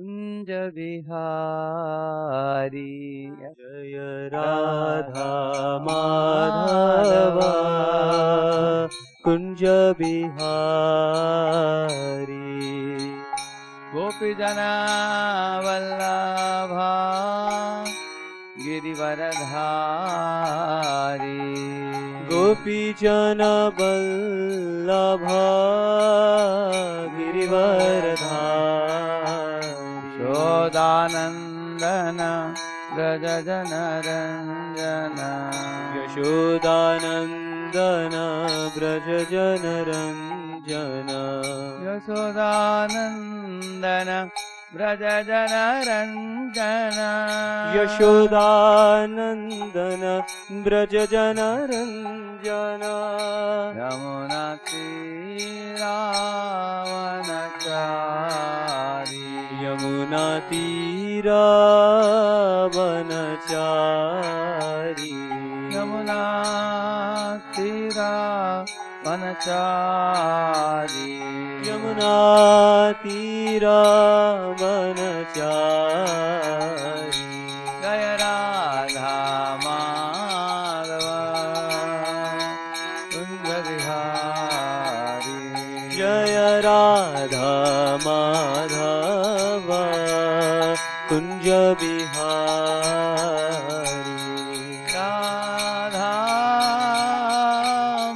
कुंज बिहारी। जय राधा माधव कुंज बिहारी। गोपी जना वल्लभा गिरिवरधारी। गोपी जन वल्लभा गिरिवरधारी। यशोदानंदन व्रज जनरंजन। यशोदानंदन व्रज जनरंजन। यशोदानंदन व्रज जनरंजन। यशोदानंदन व्रज जनरंजन। यमुना तीरावनचारी। यमुना तीरावनचारी। यमुना तीरावनचारी। यमुना तीरावनचारी। जय राधा माधव कुंज बिहारी। जय राधा माधव कुंज बिहारी। राधा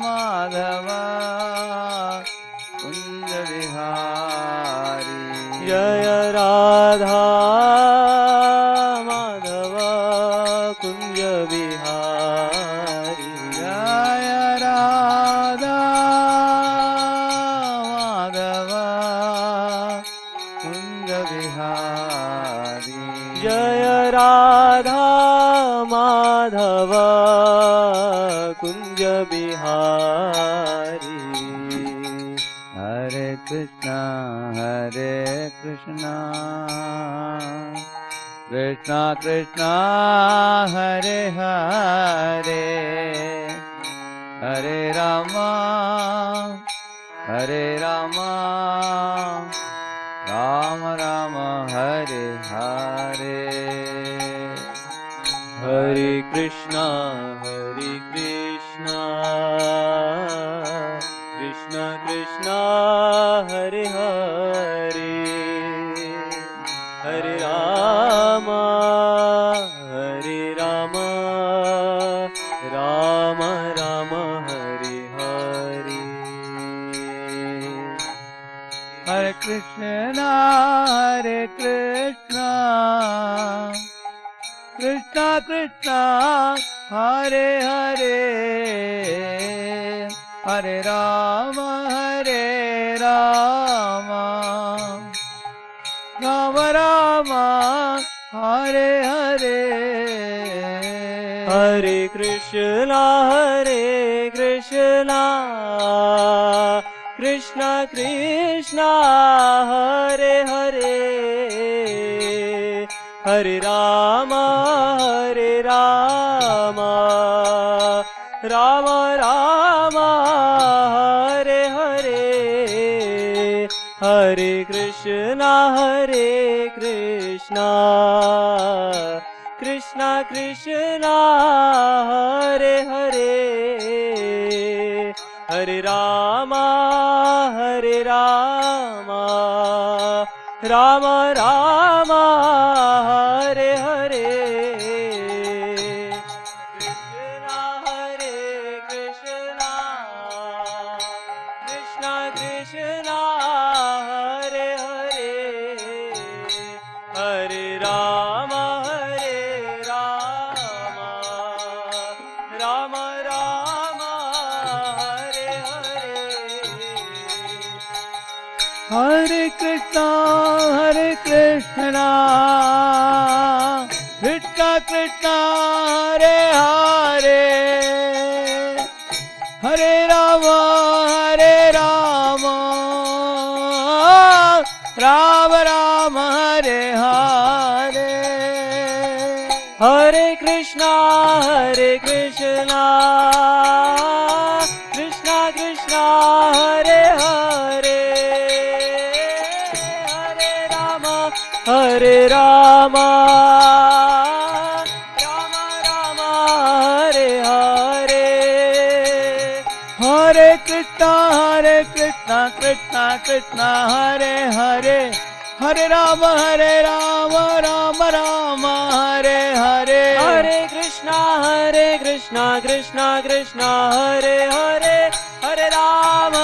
माधव कुंज बिहारी। जय राधा माधव कुंज बिहारी। जय राधा माधव कुंज बिहारी। जय राधा माधव कुंज बिहारी। हरे कृष्णा कृष्णा कृष्णा हरे हरे। हरे रामा राम राम हरे हरे। हरे कृष्णा कृष्ण कृष्ण हरे हरे। हरे राम राम राम हरे हरे। हरे कृष्णा कृष्णा कृष्णा हरे हरे। हरे राम राम हरे हरे। हरे कृष्णा कृष्ण कृष्ण हरे हरे। हरे राम राम राम हरे हरे। हरे कृष्णा कृष्ण कृष्ण हरे हरे। हरे राम राम राम हरे हरे। कृष्ण कृष्ण हरे हरे। हरे राम राम राम हरे हरे। हरे कृष्णा कृष्णा कृष्णा हरे हरे। हरे राम राम हरे हरे। हरे कृष्णा कृष्ण कृष्ण हरे हरे। हरे Hare Rama, Rama Rama, Hare Hare. Hare Krishna, Krishna Krishna, Hare Hare. Hare Rama, Rama Rama, Hare Hare. Hare Krishna, Krishna Krishna, Hare Hare. Hare Ram,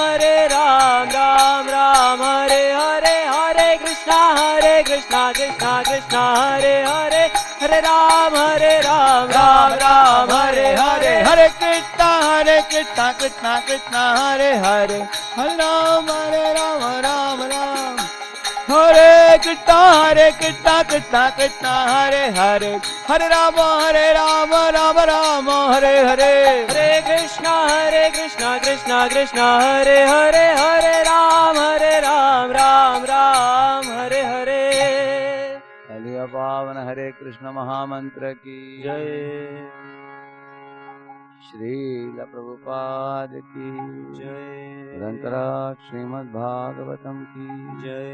Ram Ram, Hare Hare. Hare Krishna, Krishna Krishna, Hare Hare. Hare Ram, Ram Ram, Hare Hare. Hare Krishna, Krishna Krishna, Hare Hare. Hare Ram, Ram Ram. Hare Krishna, Krishna Krishna, Hare Hare. Hare Rama, Rama Rama, Hare Hare. Hare Krishna, Krishna Krishna, Hare Hare. Hare Ram, Ram Ram, Hare Hare. कलिया पावन हरे कृष्ण महामंत्र की जय. श्रील प्रभुपाद की जय. निरंतरा श्रीमद् भागवतम की जय.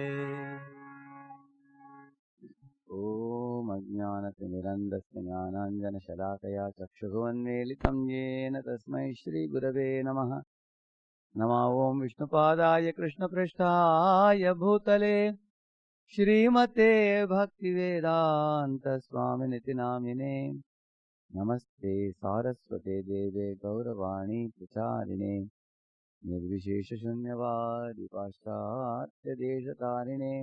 ओम अज्ञानतिमिरन्धस्य ज्ञानाञ्जनशलाकया चक्षुरुन्मीलितं येन तस्मै श्रीगुरवे नमः. नमो ओं विष्णुपादाय कृष्णपृष्ठाय भूतले श्रीमते भक्तिवेदान्तस्वामिनिति नामिने. नमस्ते सारस्वते देवे गौरवाणी प्रचारिणे निर्विशेषशून्यवादी पाश्चात्यदेशतारिणे.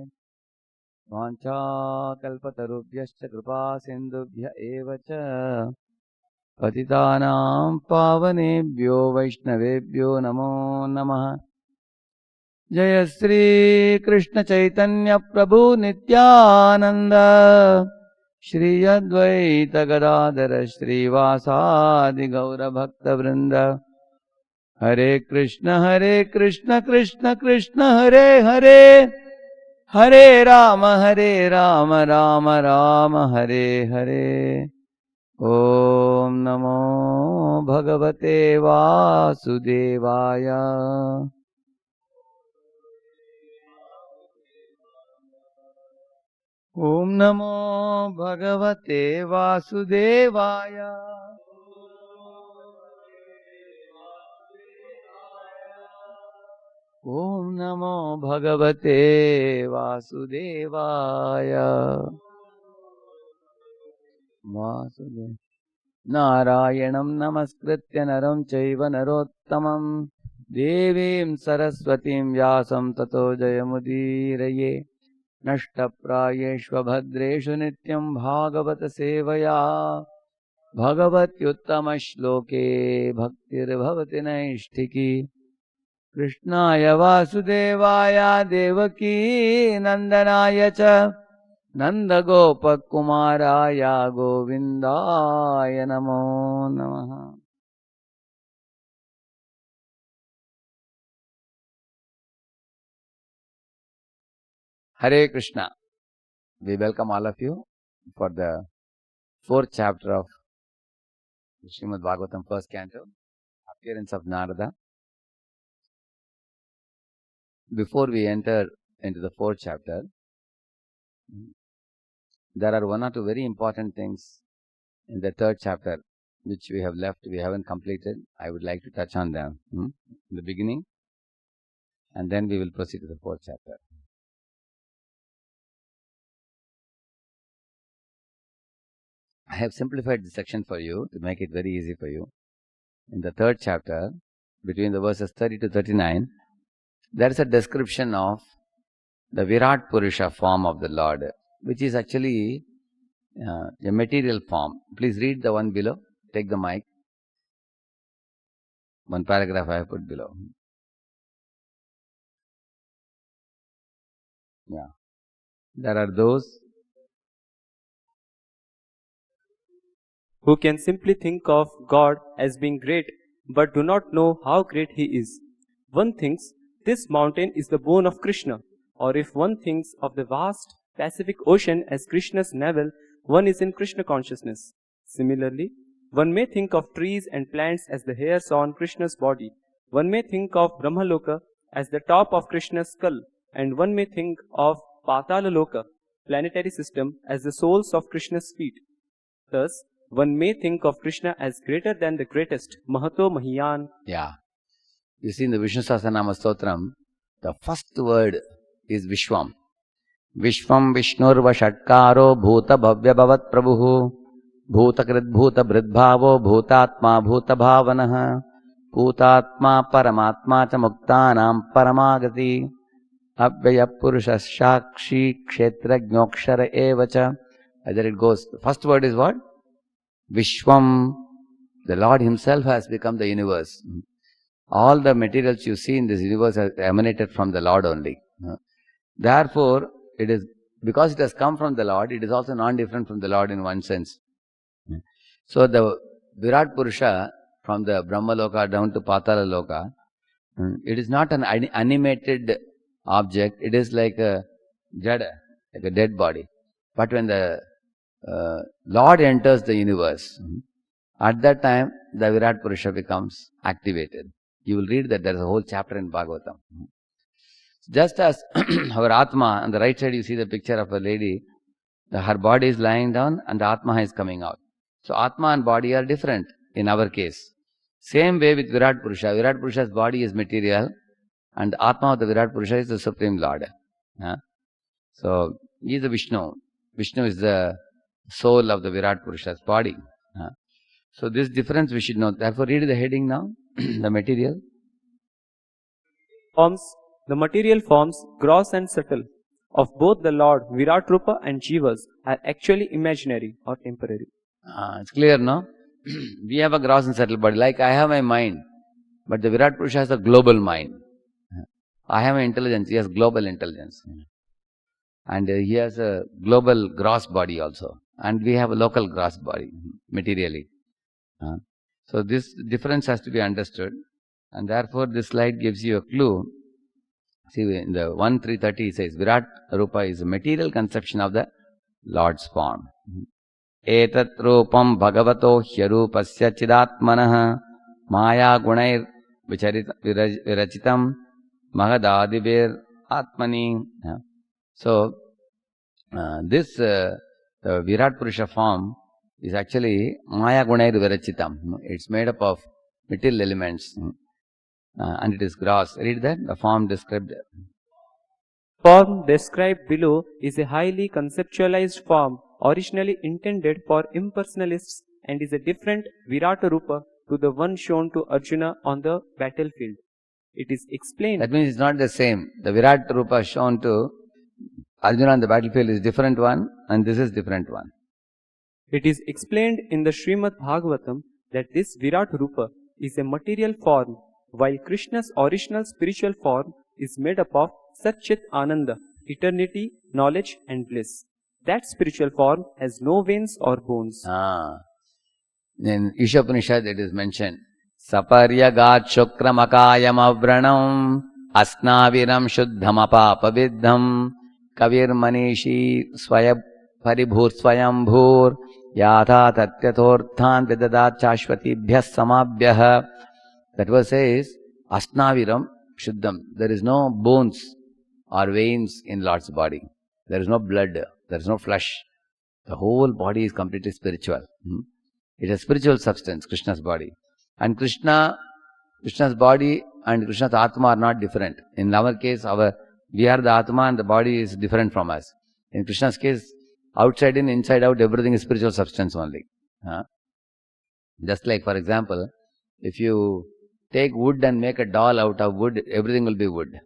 वाञ्छाकल्पतरुभ्यश्च कृपा सिन्धुभ्य एव च पतितानां पावनेभ्यो वैष्णवेभ्यो नमो नमः. जय श्री कृष्ण चैतन्य प्रभु नित्यानंद श्री अद्वैत गदाधर श्रीवासादि गौर भक्त वृंद. हरे कृष्ण कृष्ण कृष्ण हरे हरे. हरे राम राम राम हरे हरे. ओम नमो भगवते वासुदेवाय. ओम नमो भगवते वासुदेवाय. ओम नमो भगवते वासुदेवाय. वासुदेव नारायणं नमस्कृत्य नरं चैव नरोत्तमं देवीं सरस्वतीं व्यासं ततो जयमुदीरये. नष्टप्रायेष्वभद्रेषु नित्यं भागवत सेवया भगवत्युत्तमश्लोके भक्तिर्भवति नैष्ठिकी. कृष्णाय वासुदेवाय देवकी नंदनाय च नन्दगोपकुमाराय गोविन्दाय नमो नमः. Hare Krishna. We welcome all of you for the 4th chapter of Srimad Bhagavatam, first canto, appearance of Narada. Before we enter into the 4th chapter, there are one or two very important things in the 3rd chapter which we have left, we haven't completed. I would like to touch on them in the beginning, and then we will proceed to the 4th chapter. I have simplified this section for you to make it very easy for you. In the 3rd chapter, between the verses 30 to 39, there is a description of the Virat Purusha form of the Lord, which is actually a material form. Please read the one below. Take the mic. One paragraph I have put below. Yeah. There are those who can simply think of God as being great but do not know how great He is. One thinks this mountain is the bone of Krishna, or if one thinks of the vast Pacific Ocean as Krishna's navel, one is in Krishna consciousness. Similarly, one may think of trees and plants as the hairs on Krishna's body. One may think of Brahmaloka as the top of Krishna's skull, and one may think of Patalaloka planetary system as the soles of Krishna's feet. Thus, one may think of Krishna as greater than the greatest, Mahato Mahiyan. Yeah. You see in the Vishnu Sahasranama Stotram, the first word is Vishwam. Vishwam Vishnurva Shatkaro Bhuta Bhavya Bhavat Prabhuhu Bhutakrit Bhuta Bridbhavo Bhutatma Bhuta Bhavanaha Bhutatma Paramatma Cha Muktanam Paramagati Abhyaya Purusha Shakshi Kshetra Gnokshara Evacha. As it goes, the first word is what? Vishwam. The Lord Himself has become the universe. All the materials you see in this universe have emanated from the Lord only. Therefore, it is because it has come from the Lord, it is also non-different from the Lord in one sense. So the Virat Purusha from the Brahma Loka down to Patala Loka, it is not an animated object, it is like a jada, like a dead body. But when the Lord enters the universe, at that time the Virat Purusha becomes activated. You will read that there is a whole chapter in Bhagavatam. Just as our Atma, on the right side you see the picture of a lady, her body is lying down and the Atma is coming out. So Atma and body are different in our case. Same way with Virat Purusha. Virat Purusha's body is material and the Atma of the Virat Purusha is the Supreme Lord. So he is the Vishnu. Vishnu is the soul of the Virat Purusha's body. So this difference we should know. Therefore read the heading now, the material. The material forms, gross and subtle, of both the Lord, Virat Rupa and Jivas are actually imaginary or temporary. It's clear, no? We have a gross and subtle body. Like I have my mind, but the Virat Purusha has a global mind. I have an intelligence, he has global intelligence. And he has a global gross body also. And we have a local gross body, materially. So this difference has to be understood. And therefore this slide gives you a clue. See, in the 1.330 it says, Virat Rupa is a material conception of the Lord's form. Etat Rupam Bhagavato Hyarupasya Chidatmanaha Maya Gunair Virachitam Mahadadivir Atmani. So, this Virat Purusha form is actually Maya Gunair Virachitam. It's made up of material elements. And it is gross. Read that, the form described. Form described below is a highly conceptualized form originally intended for impersonalists and is a different Virata Rupa to the one shown to Arjuna on the battlefield. It is explained. That means it's not the same. The Virat Rupa shown to Arjuna on the battlefield is different one and this is different one. It is explained in the Srimad Bhagavatam that this Virat Rupa is a material form, while Krishna's original spiritual form is made up of Satchit Ananda, eternity, knowledge and bliss. That spiritual form has no veins or bones. In Ishopanishad it is mentioned, Saparyagat Shukramakayam Avranam Asnaviram Shuddham Apapaviddham Kavir Manishi Swayab Paribhur Swayambhur Yatha Tatyathorthan Vidadat Chashvatibhyas Samabhyah. That verse says, Asnaviram Shuddham. There is no bones or veins in Lord's body. There is no blood. There is no flesh. The whole body is completely spiritual. It is spiritual substance, Krishna's body. And Krishna's body and Krishna's Atma are not different. In our case, we are the Atma and the body is different from us. In Krishna's case, outside in, inside out, everything is spiritual substance only. Just like, for example, if you take wood and make a doll out of wood, everything will be wood.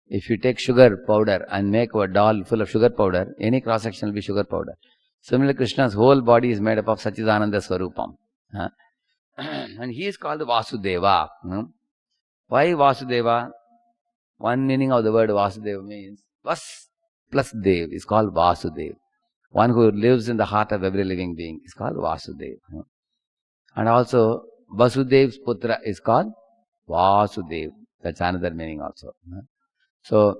If you take sugar powder and make a doll full of sugar powder, any cross section will be sugar powder. Similarly, Krishna's whole body is made up of Satchidananda Swarupam. And he is called Vasudeva. Why Vasudeva? One meaning of the word Vasudeva means Vas plus Dev is called Vasudev. One who lives in the heart of every living being is called Vasudev. And also Vasudev's Putra is called Vasudev. That's another meaning also. So,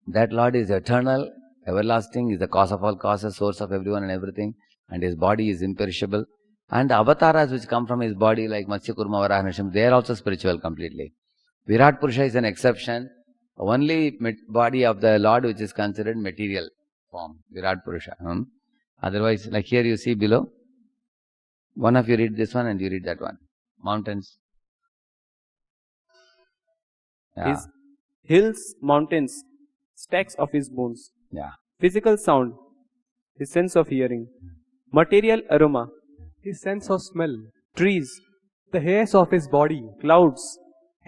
that Lord is eternal, everlasting, is the cause of all causes, source of everyone and everything, and his body is imperishable. And the avatars which come from his body like Matsya Kurma, Varaha, Nrsimha, they are also spiritual completely. Virat Purusha is an exception. Only body of the Lord which is considered material form, Virat Purusha. Otherwise, like here you see below, one of you read this one and you read that one. Mountains. Yeah. His hills, mountains, stacks of his bones. Yeah. Physical sound, his sense of hearing. Material aroma, his sense of smell, trees, the hairs of his body, clouds,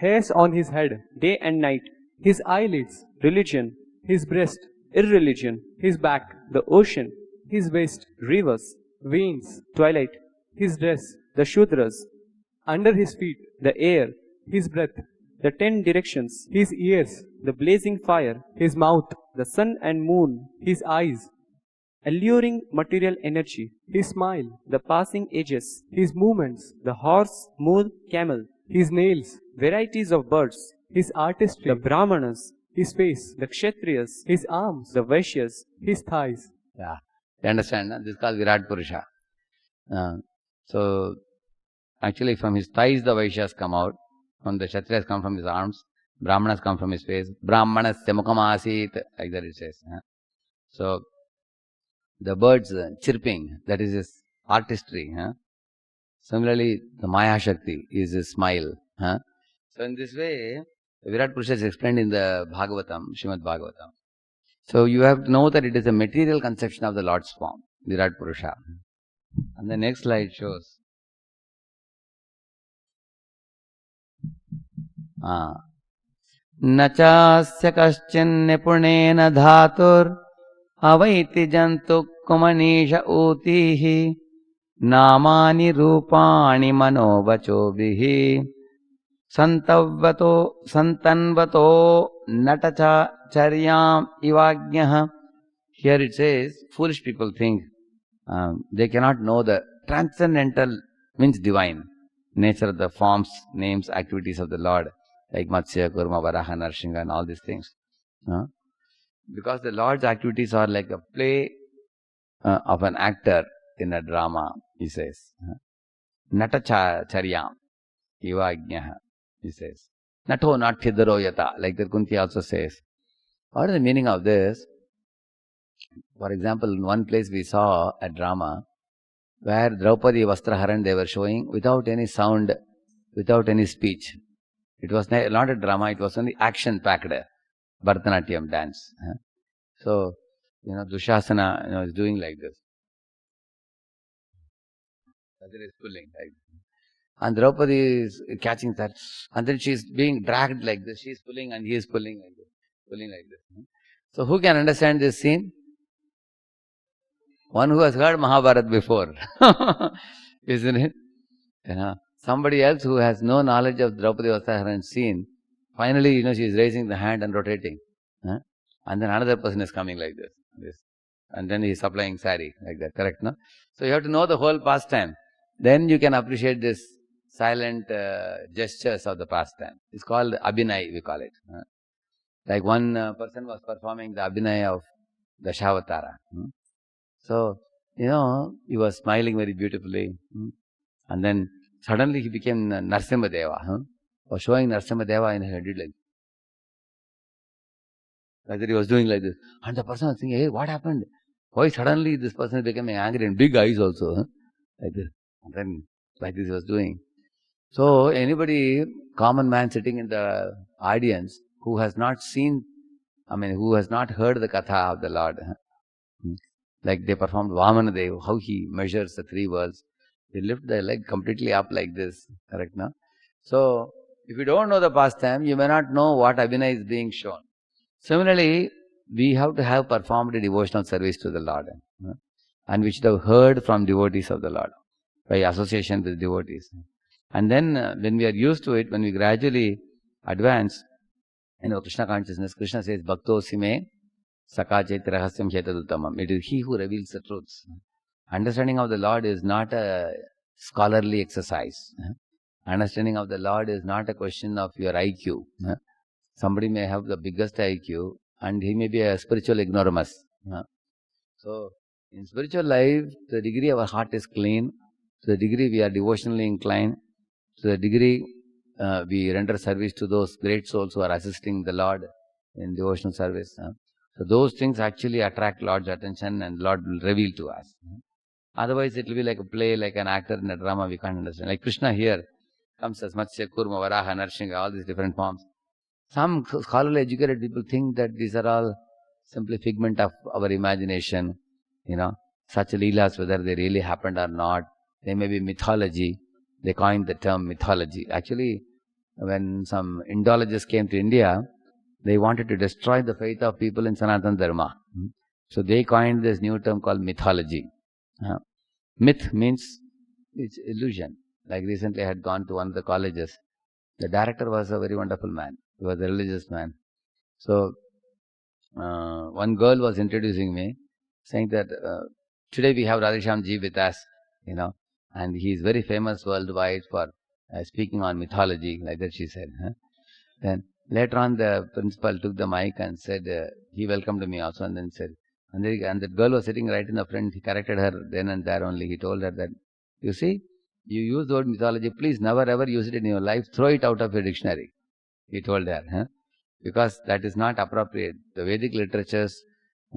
hairs on his head, day and night. his eyelids, Religion, his breast, irreligion, his back, the ocean, his waist, rivers, veins, twilight, his dress, the Shudras, under his feet, the air, his breath, the 10 directions, his ears, the blazing fire, his mouth, the sun and moon, his eyes, alluring material energy, his smile, the passing ages, his movements, the horse, mule, camel, his nails, varieties of birds, his artistry, the Brahmanas, his face, the Kshatriyas, his arms, the Vaishyas, his thighs. Yeah. You understand? This is called Virat Purusha. So, actually from his thighs the Vaishyas come out, from the Kshatriyas come from his arms, Brahmanas come from his face, Brahmanasya mukamasit, like that it says. So, the birds chirping, that is his artistry. Similarly, the Maya Shakti is his smile. So, in this way, Virat Purusha is explained in the Bhagavatam, Srimad Bhagavatam. So, you have to know that it is a material conception of the Lord's form, Virat Purusha. And the next slide shows. न चास्य कश्चिन्निपुणेन धातुर् अवैति जन्तुकुमनीष ऊतिः नामानि रूपाणि मनोवचोभिः सन्तन्वतो नटचर्याम् इवाज्ञः. Here it says, foolish people think they cannot know the transcendental, means divine, nature of the forms, names, activities of the Lord, like Matsya, Kurma, Varaha, Narsingha and all these things. Because the Lord's activities are like a play of an actor in a drama, he says. Natacharyam, Ivajnaha, he says. Nato natyadaro yata, like the Kunti also says. What is the meaning of this? For example, in one place we saw a drama where Draupadi Vastraharan they were showing without any sound, without any speech. It was not a drama, it was only action-packed Bharatanatyam dance. So, Dushasana is doing like this. That is pulling like this. And Draupadi is catching that. And then she is being dragged like this. She is pulling and he is pulling like this. Pulling like this. So, who can understand this scene? One who has heard Mahabharata before. Isn't it? Somebody else who has no knowledge of Draupadi Vastraharan's scene, finally, she is raising the hand and rotating. And then another person is coming like this. And then he is supplying sari, like that. Correct, no? So you have to know the whole pastime. Then you can appreciate this silent gestures of the pastime. It's called Abhinay, we call it. Like one person was performing the Abhinay of the Dashavatara. So, he was smiling very beautifully. And then suddenly he became Narsimha-deva. Was showing Narsimha-deva and he did like that he was doing like this. And the person was thinking, hey, what happened? Why suddenly this person is becoming angry and big eyes also? Like this. And then like this he was doing. So, anybody, common man sitting in the audience who has not seen, who has not heard the katha of the Lord, like they performed Vamanadev, how he measures the three worlds. They lift their leg completely up like this. Correct, no? So, if you don't know the pastime, you may not know what Abhinay is being shown. Similarly, we have to have performed a devotional service to the Lord. And we should have heard from devotees of the Lord, by association with devotees. And then, when we are used to it, when we gradually advance, Krishna consciousness, Krishna says, Bhakto Sime, Saka Chaiti Rahasyam Hetaduttamam. It is he who reveals the truths. Understanding of the Lord is not a scholarly exercise. Understanding of the Lord is not a question of your IQ. Somebody may have the biggest IQ and he may be a spiritual ignoramus. So, in spiritual life, to the degree our heart is clean, to the degree we are devotionally inclined, to the degree we render service to those great souls who are assisting the Lord in devotional service. So those things actually attract Lord's attention and Lord will reveal to us. Otherwise it will be like a play, like an actor in a drama, we can't understand. Like Krishna here comes as Matsya, Kurma, Varaha, Narsingha, all these different forms. Some scholarly educated people think that these are all simply figment of our imagination, such leelas, whether they really happened or not. They may be mythology. They coined the term mythology. Actually, when some Indologists came to India, they wanted to destroy the faith of people in Sanatana Dharma. So they coined this new term called mythology. Myth means it's illusion. Like recently I had gone to one of the colleges. The director was a very wonderful man. He was a religious man. So one girl was introducing me, saying that today we have Radheshyamji with us, and he is very famous worldwide for speaking on mythology, like that she said. Then later on the principal took the mic and said, he welcomed me also, and then said, and the girl was sitting right in the front. He corrected her then and there only. He told her that, you see, you use the word mythology, please never ever use it in your life, throw it out of your dictionary. He told her, because that is not appropriate. The Vedic literatures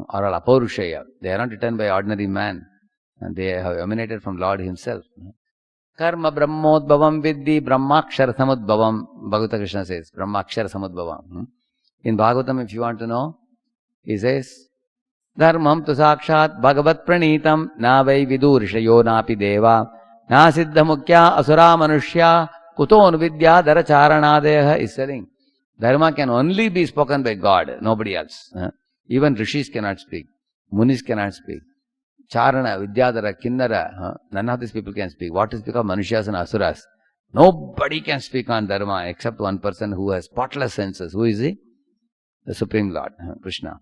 are all apaurushaya. They are not written by ordinary man, and they have emanated from Lord himself. Karma brahmodbhavam vidhi brahmakshara samudbhavam. Bhagavata Krishna says, brahmakshara samudbhavam. In Bhagavatam, if you want to know, he says, dharmam tu sakshat bhagavat pranitam na vai vidurishayo napi deva na siddha mukhya asura manushya kuto anuvidya dharacharanadeha is telling. Dharma can only be spoken by God, nobody else. Even rishis cannot speak, munis cannot speak. Charana, Vidyadhara, Kinnara, none of these people can speak. What is because of Manushas and Asuras? Nobody can speak on Dharma except one person who has spotless senses. Who is he? The Supreme Lord, Krishna.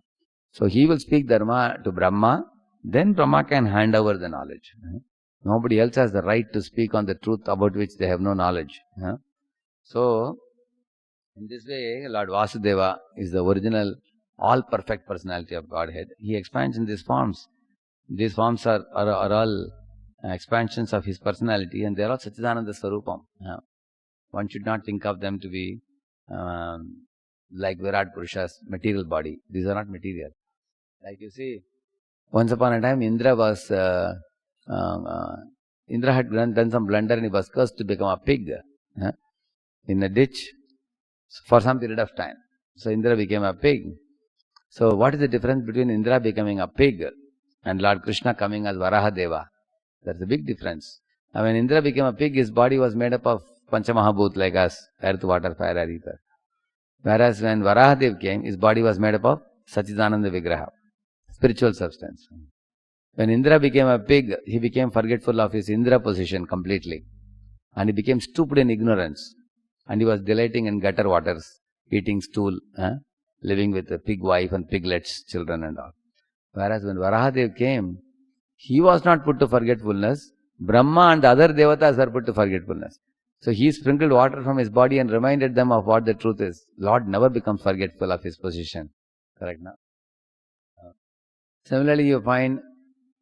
So he will speak Dharma to Brahma, then Brahma can hand over the knowledge. Nobody else has the right to speak on the truth about which they have no knowledge. So, in this way, Lord Vasudeva is the original all-perfect personality of Godhead. He expands in these forms. These forms are all expansions of his personality, and they are all Satchidananda Swarupam. One should not think of them to be like Virat Purusha's material body. These are not material. Like you see, once upon a time, Indra had done some blunder and he was cursed to become a pig in a ditch for some period of time. So Indra became a pig. So what is the difference between Indra becoming a pig and Lord Krishna coming as Varahadeva? That's a big difference. Now when Indra became a pig, his body was made up of Panchamahabhut like us, earth, water, fire, air, ether. Whereas when Varahadev came, his body was made up of Satchidananda Vigraha, spiritual substance. When Indra became a pig, he became forgetful of his Indra position completely. And he became stupid in ignorance. And he was delighting in gutter waters, eating stool, living with a pig wife and piglets, children and all. Whereas when Varahadev came, he was not put to forgetfulness. Brahma and the other devatas were put to forgetfulness. So he sprinkled water from his body and reminded them of what the truth is. Lord never becomes forgetful of his position. Correct now? Similarly, you find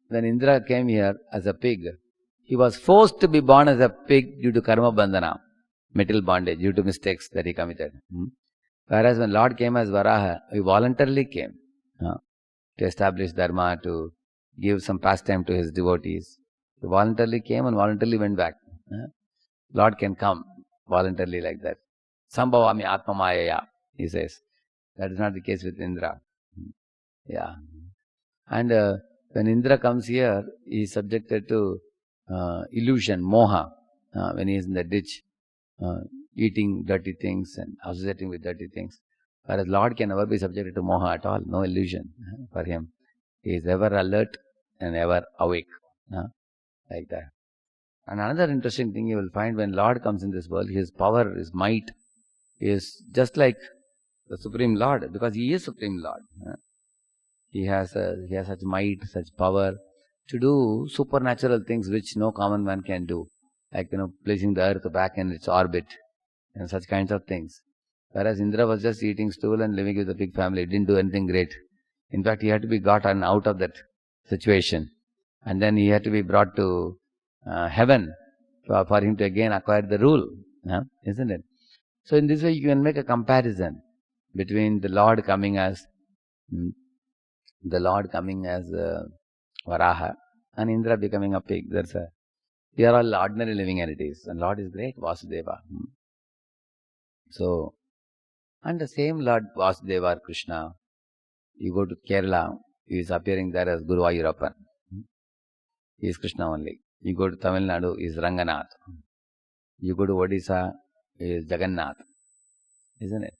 when Indra came here as a pig, he was forced to be born as a pig due to karma bandhana, material bondage, due to mistakes that he committed. Whereas when Lord came as Varaha, he voluntarily came to establish Dharma, to give some pastime to his devotees. He voluntarily came and voluntarily went back. Lord can come voluntarily like that. Sambhavami Atma Mayaya, he says. That is not the case with Indra. Yeah. And when Indra comes here, he is subjected to illusion, moha, when he is in the ditch, eating dirty things and associating with dirty things. Whereas Lord can never be subjected to moha at all, no illusion for him. He is ever alert and ever awake, like that. And another interesting thing you will find when Lord comes in this world, his power, his might is just like the Supreme Lord, because he is Supreme Lord. He has such might, such power to do supernatural things which no common man can do. Like, placing the earth back in its orbit and such kinds of things. Whereas Indra was just eating stool and living with a big family. He didn't do anything great. In fact, he had to be gotten out of that situation. And then he had to be brought to heaven for him to again acquire the rule. Isn't it? So in this way you can make a comparison between the Lord coming as the Lord coming as Varaha and Indra becoming a pig. We are all ordinary living entities, and Lord is great, Vasudeva. So, and the same Lord Vasudeva Krishna, you go to Kerala, he is appearing there as Guru Ayurappan. He is Krishna only. You go to Tamil Nadu, he is Ranganath. You go to Odisha, he is Jagannath. Isn't it?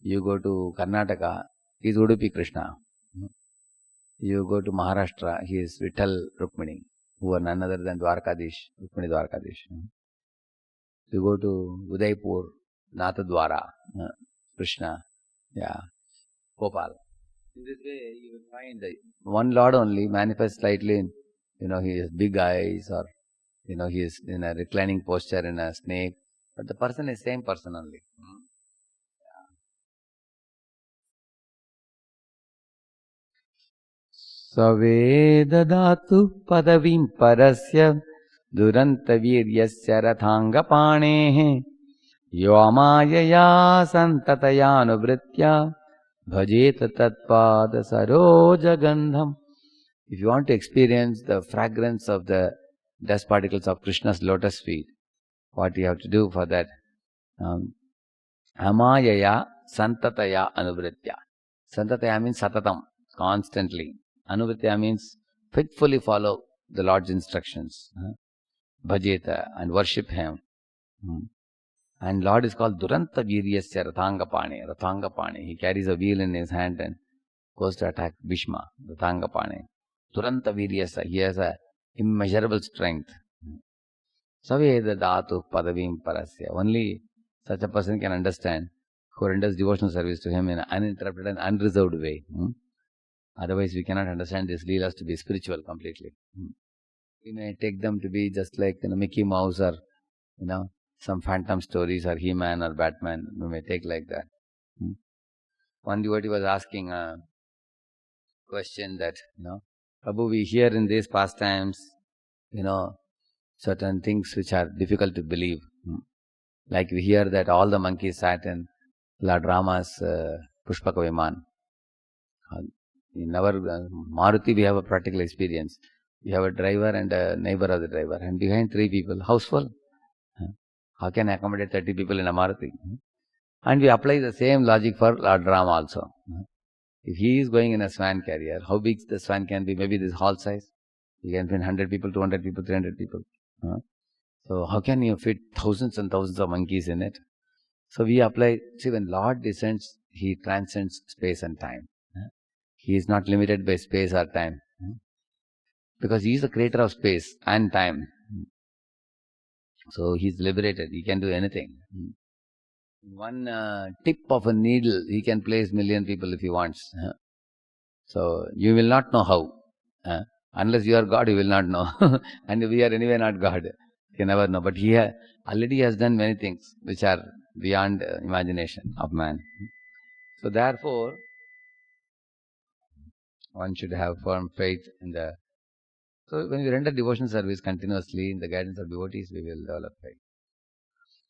You go to Karnataka, he is Udupi Krishna. You go to Maharashtra, he is Vittal Rukmini, who are none other than Dwarkadish, Rukmini Dwarkadish. You go to Udaipur, Nathadwara, Krishna, Gopal. In this way, you will find one Lord only manifests slightly in, he has big eyes, or, he is in a reclining posture in a snake, but the person is same person only. Saveda padavim parasya duranta viryasya rathangapanehe yomayaya santatayānuvritya bhajeta tatpada saroja gandham. If you want to experience the fragrance of the dust particles of Krishna's lotus feet, what you have to do for that? Amayaya santataya anuvritya. Santataya means satatam, constantly. Anuvritya means faithfully follow the Lord's instructions. Bhajeta, and worship Him. And Lord is called Duranta Viryasya Rathangapane. Rathangapane. He carries a wheel in his hand and goes to attack Bhishma. Rathangapane. Duranta Viryasya. He has a immeasurable strength. Saveda Dhatu Padavim Parasya. Only such a person can understand, who renders devotional service to Him in an uninterrupted and unreserved way. Otherwise, we cannot understand these leelas to be spiritual completely. We may take them to be just like Mickey Mouse, or some phantom stories, or He-Man or Batman. We may take like that. One devotee was asking a question that, Prabhu, we hear in these pastimes, certain things which are difficult to believe. Like we hear that all the monkeys sat in Lord Rama's Pushpaka Viman. In our Maruti, we have a practical experience. We have a driver and a neighbor of the driver, and behind 3 people, house full. How can I accommodate 30 people in a Maruti? And we apply the same logic for Lord Rama also. If he is going in a swan carrier, how big the swan can be? Maybe this hall size. You can fit 100 people, 200 people, 300 people. So how can you fit thousands and thousands of monkeys in it? So we apply, see, when Lord descends, He transcends space and time. He is not limited by space or time. Because He is the creator of space and time. So He is liberated. He can do anything. One tip of a needle, He can place 1,000,000 people if He wants. So you will not know how. Unless you are God, you will not know. And we are anyway not God. You can never know. But He already has done many things which are beyond imagination of man. So therefore, one should have firm faith in the... So when we render devotion service continuously in the guidance of devotees, we will develop faith.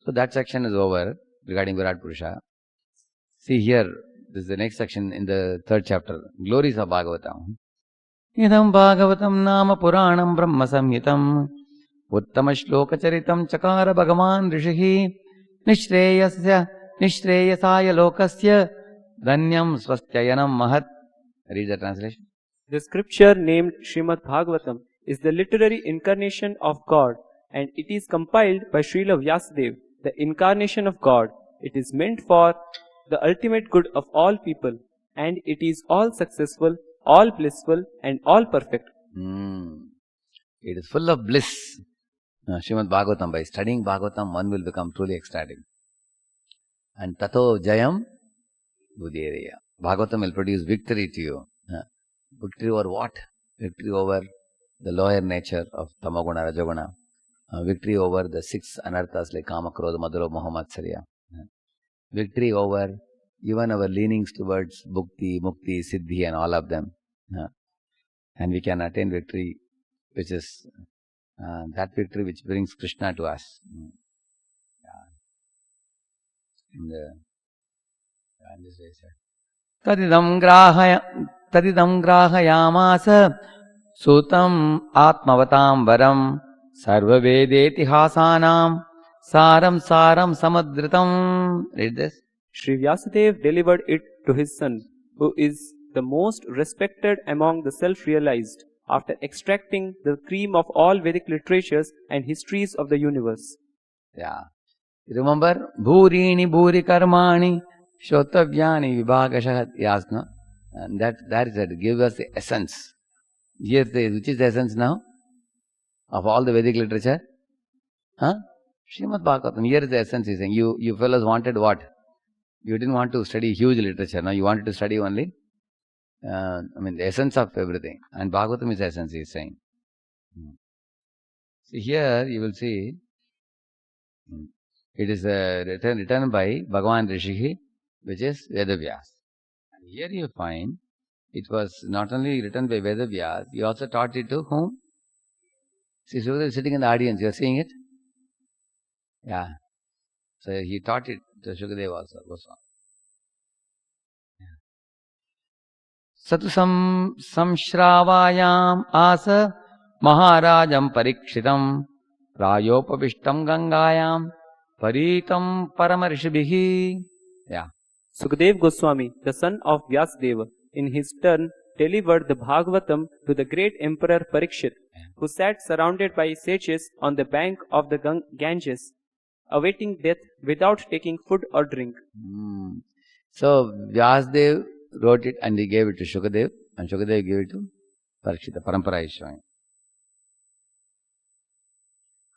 So that section is over regarding Virat Purusha. See here, this is the next section in the 3rd chapter. Glories of Bhagavatam. Idam Bhagavatam nama Puranam Brahma Samhitam Uttama Shloka Charitam Chakara Bhagavan Rishihi Nishreyasya Nishreyasaya Lokasya Dhanyam Swastyayanam Mahat. Read the translation. The scripture named Srimad Bhagavatam is the literary incarnation of God, and it is compiled by Srila Vyasadeva, the incarnation of God. It is meant for the ultimate good of all people, and it is all successful, all blissful, and all perfect. It is full of bliss. Srimad Bhagavatam, by studying Bhagavatam, one will become truly ecstatic. And Tato Jayam Buddhireya. Bhagavatam will produce victory to you. Victory over what? Victory over the lower nature of Tamaguna, Rajaguna. Victory over the 6 anarthas like Kama, Krodha, Madhura, Moha, Matsarya. Victory over even our leanings towards Bhukti, Mukti, Siddhi and all of them. And we can attain victory, which is that victory which brings Krishna to us. Tadidam तदिदं ग्राहयामास Sutam Atmavatam Varam Sarvavedetihasanam Saram Saram Samadritam. Read this. Sri Vyasadeva delivered it to his son, who is the most respected among the self-realized, after extracting the cream of all Vedic literatures and histories of the universe. Yeah. Remember? Bhurini Bhuri Karmani Shotavyani Vibhagashahat. Yes, no? And that is it. Give us the essence. Here, which is the essence now? Of all the Vedic literature? Huh? Srimad Bhagavatam. Here is the essence. He's saying, you fellows wanted what? You didn't want to study huge literature. No, you wanted to study only, the essence of everything. And Bhagavatam is the essence, he's saying. See, here you will see, it is written by Bhagavan Rishi, which is Vedavyas. And here you find, it was not only written by Vedavyas, he also taught it to whom? See, Shukadeva is sitting in the audience, you are seeing it? Yeah. So he taught it to Shukadeva also. Satu samshravayam asa maharajam parikshitam prayopavishtam gangayam paritam paramarishibhihi. Yeah. Sukadev Goswami, the son of Vyasadeva, in his turn delivered the Bhagavatam to the great emperor Parikshit, who sat surrounded by sages on the bank of the Ganges, awaiting death without taking food or drink. So Vyasadeva wrote it and he gave it to Shukadev, and Shukadev gave it to Parikshit. The parampara is showing.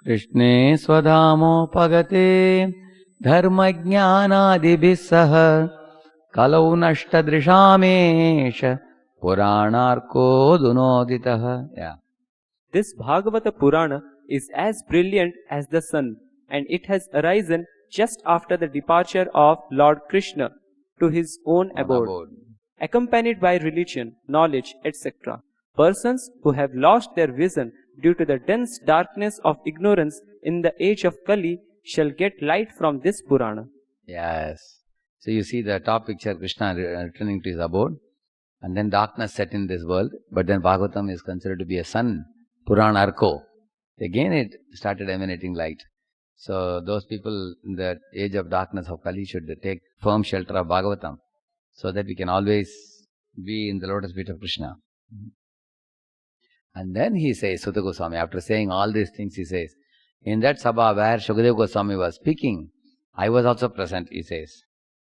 Krishne swadhamo pagate dharma jnanadibhis sah kalau nashtadrishamesha puranarko dunoditah. Yeah. This Bhagavata Purana is as brilliant as the sun, and it has arisen just after the departure of Lord Krishna to his own abode, accompanied by religion, knowledge, etc. Persons who have lost their vision due to the dense darkness of ignorance in the age of Kali shall get light from this Purana. Yes. So you see the top picture, Krishna returning to his abode, and then darkness set in this world, but then Bhagavatam is considered to be a sun, Purana Arko. Again it started emanating light. So those people in the age of darkness of Kali should take firm shelter of Bhagavatam, so that we can always be in the lotus feet of Krishna. And then he says, Sutta Goswami, after saying all these things, he says, in that sabha where Shukadeva Goswami was speaking, I was also present, he says.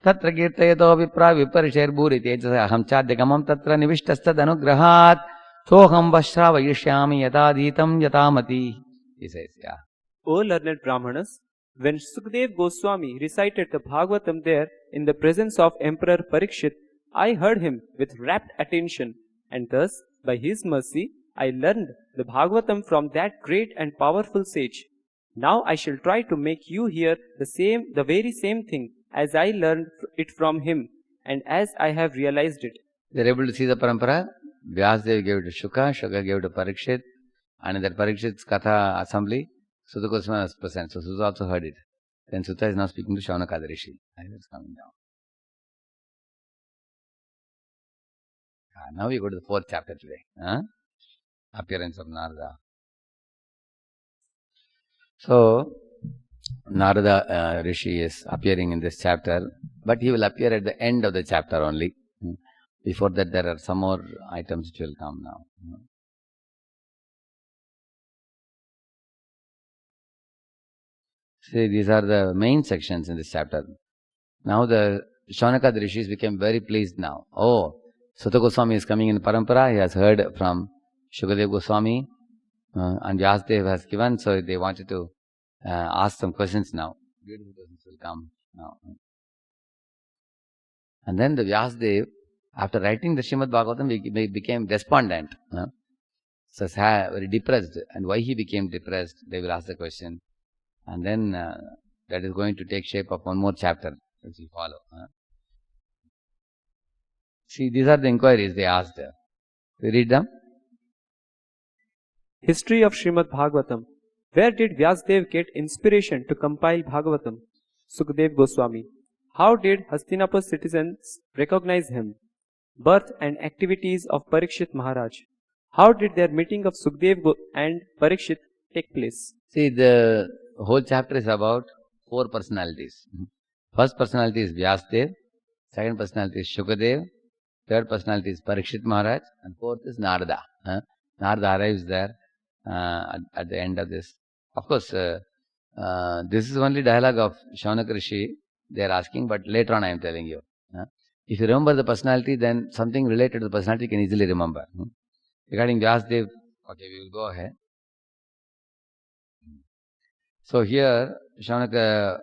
Tatra kirtayato vipra viparisher bhuri tejasa aham chadyagamam tatra nivishtasthad anugrahat soham vashravaishyami yatadhitam yatamati. He says, yeah. O learned Brahmanas, when Sukadev Goswami recited the Bhagavatam there in the presence of Emperor Parikshit, I heard him with rapt attention, and thus, by his mercy, I learned the Bhagavatam from that great and powerful sage. Now I shall try to make you hear the very same thing as I learned it from him, and as I have realized it. They are able to see the parampara. Vyasadeva gave it to Shuka, Shuka gave it to Parikshit, and in that Parikshit's Katha assembly, Sutta Goswami was present, so Sutta also heard it. Then Sutta is now speaking to Shaunaka Rishi. It's coming down. Now we go to the 4th chapter today. Appearance of Narada. So, Narada Rishi is appearing in this chapter, but he will appear at the end of the chapter only. Before that, there are some more items which will come now. See, these are the main sections in this chapter. Now the Shaunaka Rishis became very pleased now. Oh, Sutta Goswami is coming in parampara. He has heard from Shukadeva Goswami, and Vyasadeva has given, so they wanted to ask some questions now. Beautiful questions will come now. And then the Vyasadeva, after writing the Srimad Bhagavatam, he became despondent. So very depressed. And why he became depressed, they will ask the question. And then that is going to take shape of one more chapter which will follow. See, these are the inquiries they asked. We read them. History of Srimad Bhagavatam. Where did Vyasadeva get inspiration to compile Bhagavatam? Sukadev Goswami. How did Hastinapur citizens recognize him? birth and activities of Parikshit Maharaj. How did their meeting of Sukdev and Parikshit take place? See, the whole chapter is about 4 personalities. First personality is Vyasadev, second personality is Shukadev, third personality is Parikshit Maharaj, and fourth is Narada. Narada arrives there at the end of this. Of course, this is only dialogue of Shaunaka Rishi they are asking, but later on I am telling you. If you remember the personality, then something related to the personality you can easily remember. Regarding Vyasadev, okay, we will go ahead. So here, Shaunaka's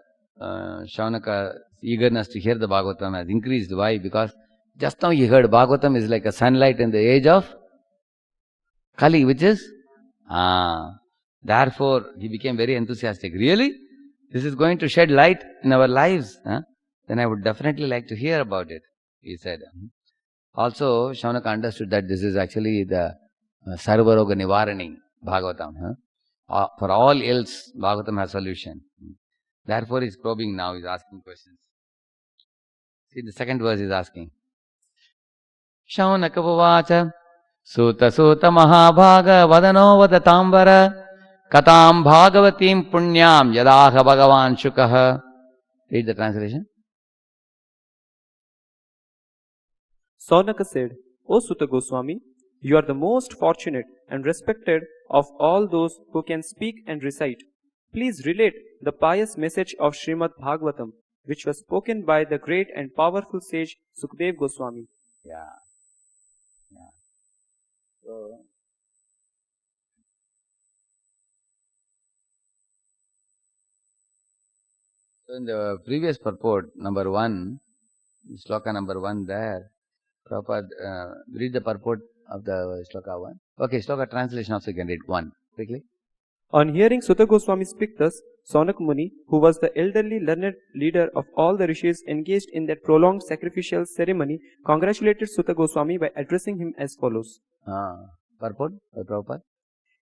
eagerness to hear the Bhagavatam has increased. Why? Because just now he heard Bhagavatam is like a sunlight in the age of Kali, which is therefore he became very enthusiastic. Really? This is going to shed light in our lives. Then I would definitely like to hear about it, he said. Also, Shaunaka understood that this is actually the Sarvaroga Nivarani Bhagavatam. For all ills, Bhagavatam has solution. Therefore, he is probing now, he is asking questions. See, the second verse is asking. Shaunaka Pavacha Suta Suta Mahabhaga Vadano Vadatambara Katam Bhagavatim Punyam Yadaha Bhagavan Shukaha. Read the translation. Saunaka said, O Sutta Goswami, you are the most fortunate and respected of all those who can speak and recite. Please relate the pious message of Srimad Bhagavatam, which was spoken by the great and powerful sage Sukdev Goswami. Yeah. So in the previous purport, number 1, sloka number 1 there, Prabhupada, read the purport of the sloka 1. Okay, sloka translation also you can read 1, quickly. On hearing Sutta Goswami speak thus, Saunaka Muni, who was the elderly learned leader of all the rishis engaged in that prolonged sacrificial ceremony, congratulated Sutta Goswami by addressing him as follows. Purport by Prabhupada.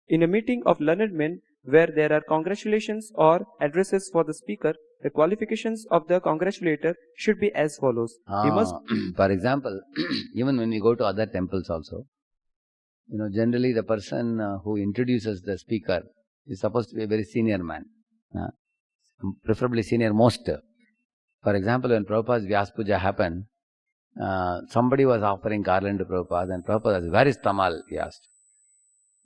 In a meeting of learned men where there are congratulations or addresses for the speaker, the qualifications of the congratulator should be as follows. He must, for example, even when we go to other temples also, generally the person who introduces the speaker is supposed to be a very senior man, preferably senior most. For example, when Prabhupada's Vyas Puja happened, somebody was offering garland to Prabhupada, and Prabhupada asked, where is Tamal? He asked.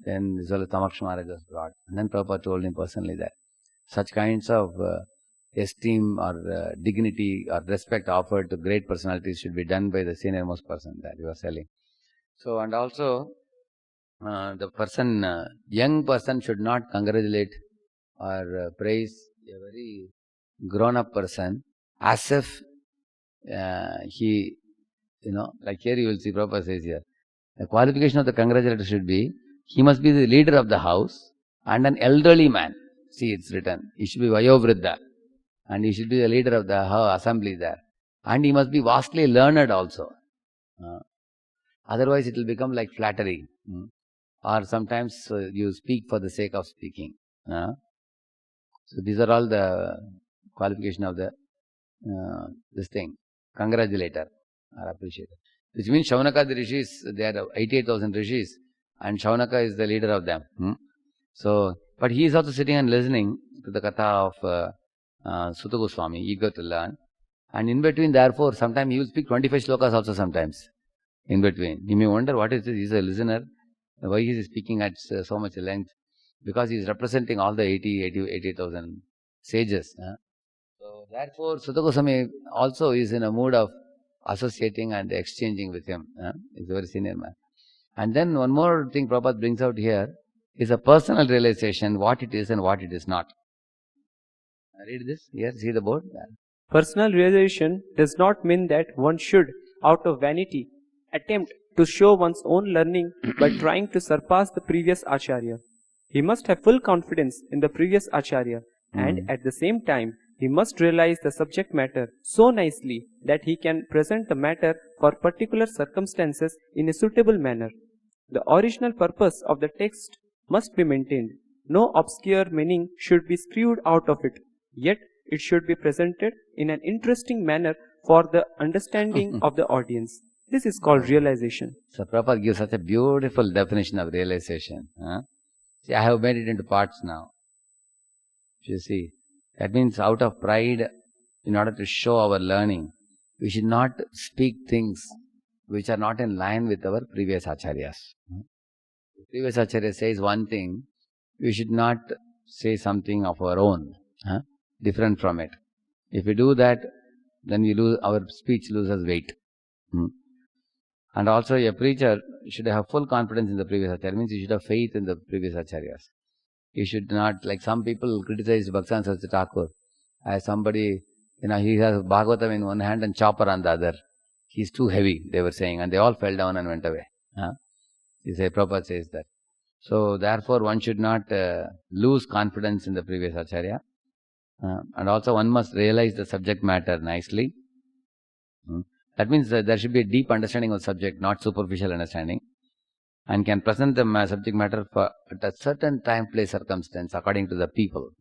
Then Visual Tamaksh Maharaj was brought, and then Prabhupada told him personally that such kinds of esteem or dignity or respect offered to great personalities should be done by the senior most person that he was telling. So, and also the person, young person should not congratulate or praise a very grown-up person as if he, like here you will see Prabhupada says here, the qualification of the congratulator should be, he must be the leader of the house and an elderly man. See, it's written, he should be Vayovriddha and he should be the leader of the assembly there. And he must be vastly learned also. Otherwise it will become like flattery. Or sometimes you speak for the sake of speaking. So these are all the qualification of the this thing, congratulator or appreciator. Which means Shaunaka the rishis, there are 88,000 rishis and Shaunaka is the leader of them. So, but he is also sitting and listening to the katha of Sutta Goswami, eager to learn. And in between, therefore, sometimes he will speak 25 slokas also sometimes. In between. You may wonder what is this, he is a listener. Why is he speaking at so much length? Because he is representing all the 88,000 sages. So therefore, Sutta Goswami also is in a mood of associating and exchanging with him. He is a very senior man. And then one more thing Prabhupada brings out here is a personal realization, what it is and what it is not. Read this here, see the board. Personal realization does not mean that one should, out of vanity, attempt to show one's own learning by trying to surpass the previous Acharya. He must have full confidence in the previous Acharya and at the same time he must realize the subject matter so nicely that he can present the matter for particular circumstances in a suitable manner. The original purpose of the text must be maintained. No obscure meaning should be screwed out of it, yet it should be presented in an interesting manner for the understanding of the audience. This is called realization. So Prabhupada gives such a beautiful definition of realization. See, I have made it into parts now. You see, that means out of pride, in order to show our learning, we should not speak things which are not in line with our previous acharyas. The previous acharya says one thing, we should not say something of our own, different from it. If we do that, then our speech loses weight. And also a preacher should have full confidence in the previous acharya. Means you should have faith in the previous acharyas. You should not, like some people criticize Bhaktan Saraswati Thakur as somebody, he has Bhagavatam in one hand and chopper on the other. He's too heavy, they were saying, and they all fell down and went away. Prabhupada says that. So therefore one should not lose confidence in the previous acharya. And also one must realize the subject matter nicely. That means that there should be a deep understanding of the subject, not superficial understanding, and can present the subject matter at a certain time, place, circumstance according to the people,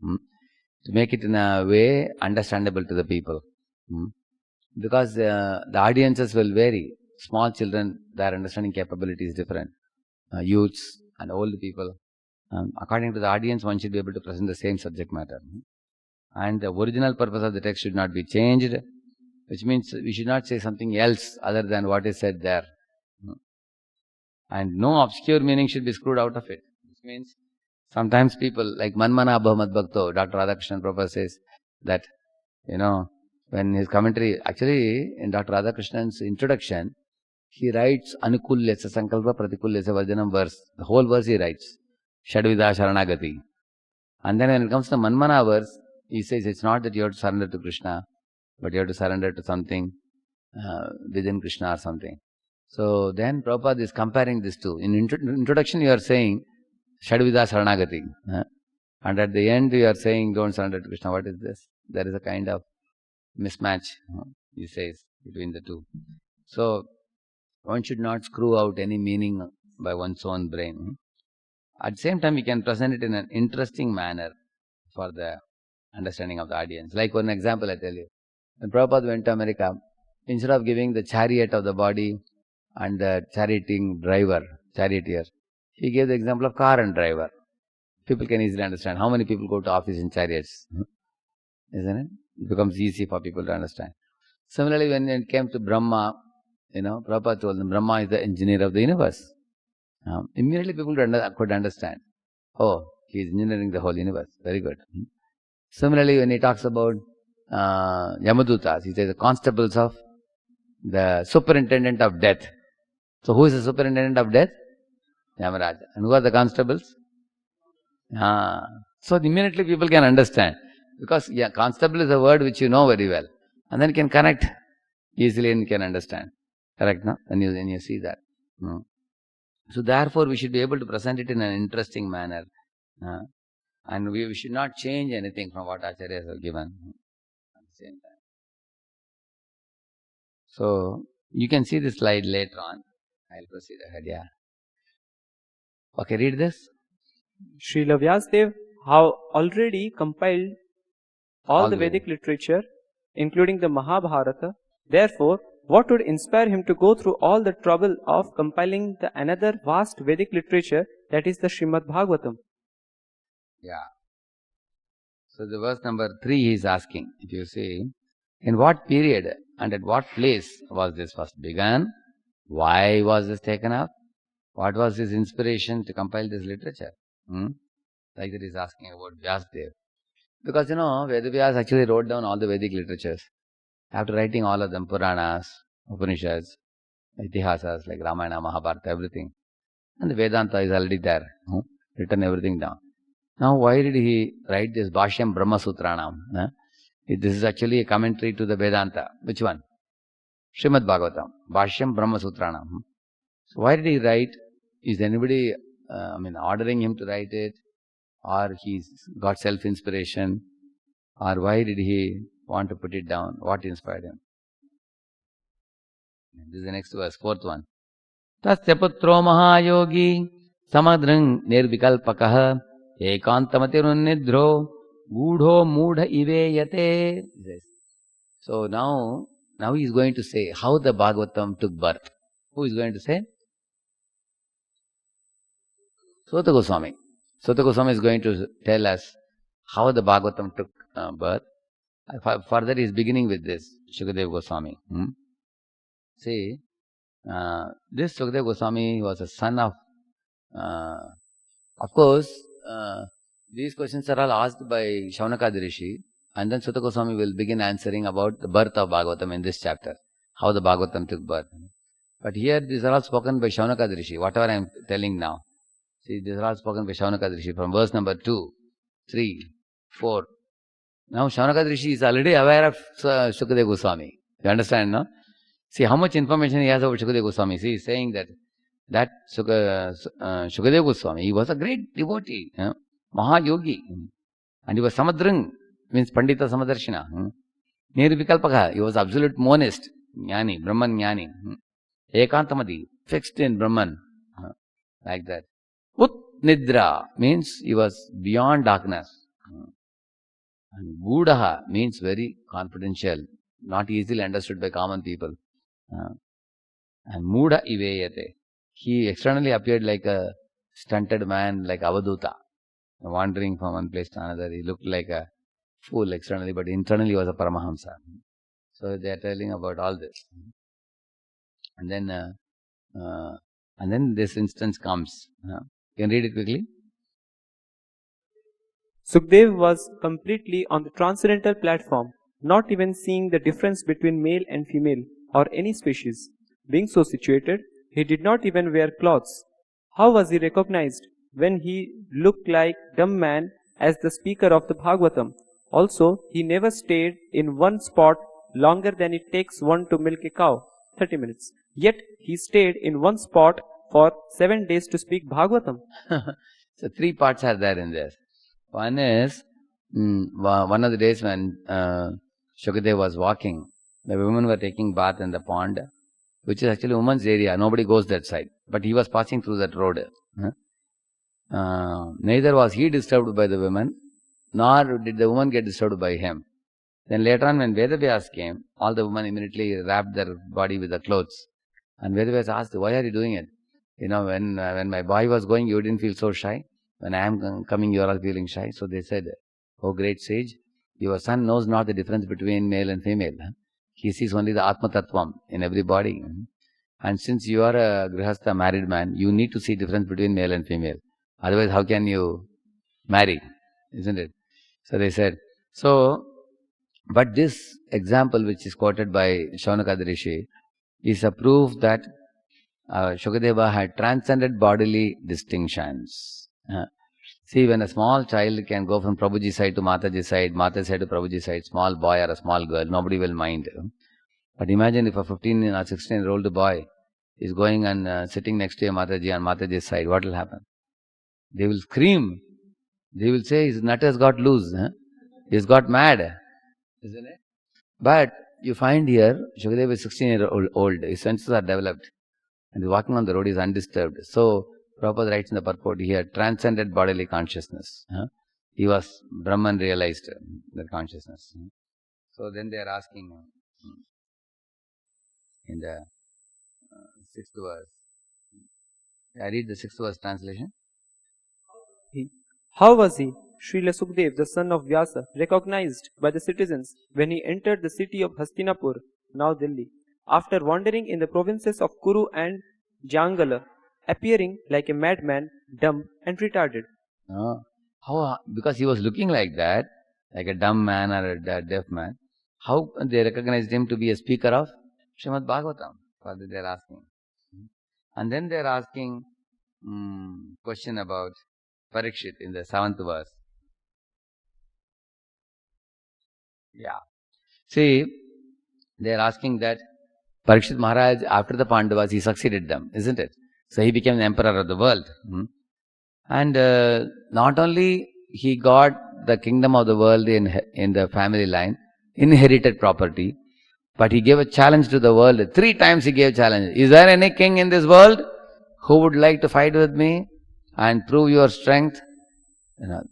to make it in a way understandable to the people. Because the audiences will vary. Small children, their understanding capability is different. Youths and old people. According to the audience, one should be able to present the same subject matter. And the original purpose of the text should not be changed, which means we should not say something else other than what is said there. And no obscure meaning should be screwed out of it. Which means sometimes people like Manmana Bhavat Bhakto, Dr. Radhakrishnan Prabhupada says that, when his commentary, actually in Dr. Radhakrishnan's introduction, he writes Anukulyasa Sankalpa Pratikulyasa Varjanam verse. The whole verse he writes. Shadvida Sharanagati. And then when it comes to Manmana verse, he says it's not that you have to surrender to Krishna, but you have to surrender to something within Krishna or something. So then Prabhupada is comparing these two. In introduction you are saying Shadvida Saranagati. And at the end you are saying don't surrender to Krishna. What is this? There is a kind of mismatch, he says, between the two. So one should not screw out any meaning by one's own brain. At the same time we can present it in an interesting manner for the understanding of the audience. Like one example I tell you. When Prabhupada went to America, instead of giving the chariot of the body and the charioteer, he gave the example of car and driver. People can easily understand. How many people go to office in chariots? Isn't it? It becomes easy for people to understand. Similarly, when it came to Brahma, Prabhupada told them, Brahma is the engineer of the universe. Immediately people could understand. Oh, he is engineering the whole universe. Very good. Similarly, when he talks about Yamadutas, he says the constables of the superintendent of death. So who is the superintendent of death? Yamaraja. And who are the constables? So immediately people can understand. Because constable is a word which you know very well. And then you can connect easily and you can understand. Correct, no? When you see that. So therefore we should be able to present it in an interesting manner. And we should not change anything from what acharyas have given at the same time. So you can see this slide later on. I'll proceed ahead, yeah. Okay, read this. Srila Vyasadeva have already compiled all the Vedic literature, including the Mahabharata. Therefore, what would inspire him to go through all the trouble of compiling another vast Vedic literature, that is the Srimad Bhagavatam? Yeah. So the verse number 3 he is asking. If you see, in what period and at what place was this first begun? Why was this taken up? What was his inspiration to compile this literature? Like that he is asking about Vyasadeva. Because Vedavyas actually wrote down all the Vedic literatures. After writing all of them, Puranas, Upanishads, Itihasas like Ramayana, Mahabharata, everything. And the Vedanta is already there. Written everything down. Now why did he write this Bhashyam Brahma Sutranam? This is actually a commentary to the Vedanta. Which one? Srimad Bhagavatam. Bhashyam Brahma Sutranam. So why did he write? Is anybody ordering him to write it? Or he's got self-inspiration? Or why did he want to put it down? What inspired him? This is the next verse, fourth one. Tasya putro mahayogi samadrang nirvikalpakaha ekantamatirunnidro gudho mudha iveyate. So now he is going to say how the Bhagavatam took birth. Who is going to say? Suta Goswami. Suta Goswami is going to tell us how the Bhagavatam took birth. Further, he is beginning with this, Shukadeva Goswami. See, this Shukadeva Goswami was a son of course, these questions are all asked by Shaunakadi Rishi, and then Suta Goswami will begin answering about the birth of Bhagavatam in this chapter, how the Bhagavatam took birth. But here, these are all spoken by Shaunakadi Rishi, whatever I am telling now. See, these are all spoken by Shaunakadi Rishi from verse number 2, 3, 4. Now, Shaunakadi Rishi is already aware of Shukadeva Goswami. You understand, no? See how much information he has about Shukadeva Goswami. See, he is saying that Shukadeva Goswami, he was a great devotee, Mahayogi, and he was Samadrang, means Pandita Samadarshina, Nirvikalpaka, he was absolute monist, Jnani, Brahman Jnani, Ekantamadi, fixed in Brahman, like that. Ut Nidra means he was beyond darkness, and Gudaha means very confidential, not easily understood by common people, and Muda Iveyate. He externally appeared like a stunted man, like Avaduta, wandering from one place to another. He looked like a fool externally, but internally was a Paramahamsa. So they are telling about all this. And then this instance comes. You can read it quickly. Sukdev was completely on the transcendental platform, not even seeing the difference between male and female or any species. Being so situated, he did not even wear clothes. How was he recognized when he looked like dumb man as the speaker of the Bhagavatam? Also, he never stayed in one spot longer than it takes one to milk a cow, 30 minutes. Yet, he stayed in one spot for 7 days to speak Bhagavatam. So, 3 parts are there in this. One is, one of the days when Shukadeva was walking, the women were taking bath in the pond, which is actually women's area. Nobody goes that side. But he was passing through that road. Neither was he disturbed by the women, nor did the woman get disturbed by him. Then later on, when Vedavyas came, all the women immediately wrapped their body with the clothes. And Vedavyas asked, why are you doing it? When my boy was going, you didn't feel so shy. When I am coming, you are all feeling shy. So they said, oh great sage, your son knows not the difference between male and female. He sees only the Atma Tattvam in every body. And since you are a Grihastha married man, you need to see difference between male and female. Otherwise, how can you marry? Isn't it? So they said, but this example which is quoted by Shaunakadi Rishi is a proof that Shukadeva had transcended bodily distinctions. See, when a small child can go from Prabhuji's side to Mataji's side, Mataji's side to Prabhuji's side, small boy or a small girl, nobody will mind. But imagine if a 15 or 16-year-old boy is going and sitting next to a Mataji on Mataji's side, what will happen? They will scream. They will say, his nut has got loose. He's got mad. Isn't it? But you find here, Shukadeva is 16-year-old. His senses are developed. And he's walking on the road, he is undisturbed. So, Prabhupada writes in the purport here, transcended bodily consciousness. He was, Brahman realized that consciousness. So then they are asking in the 6th verse. I read the 6th verse translation. How was he, Srila Sukdev, the son of Vyasa, recognized by the citizens when he entered the city of Hastinapur, now Delhi, after wandering in the provinces of Kuru and Jangala, appearing like a madman, dumb and retarded? How? Because he was looking like that, like a dumb man or a deaf man. How they recognized him to be a speaker of Srimad Bhagavatam? What they are asking. And then they are asking question about Parikshit in the 7th verse. See, they are asking that Parikshit Maharaj, after the Pandavas, he succeeded them, isn't it? So he became the emperor of the world. And not only he got the kingdom of the world in the family line, inherited property, but he gave a challenge to the world. 3 times he gave challenge. Is there any king in this world who would like to fight with me and prove your strength?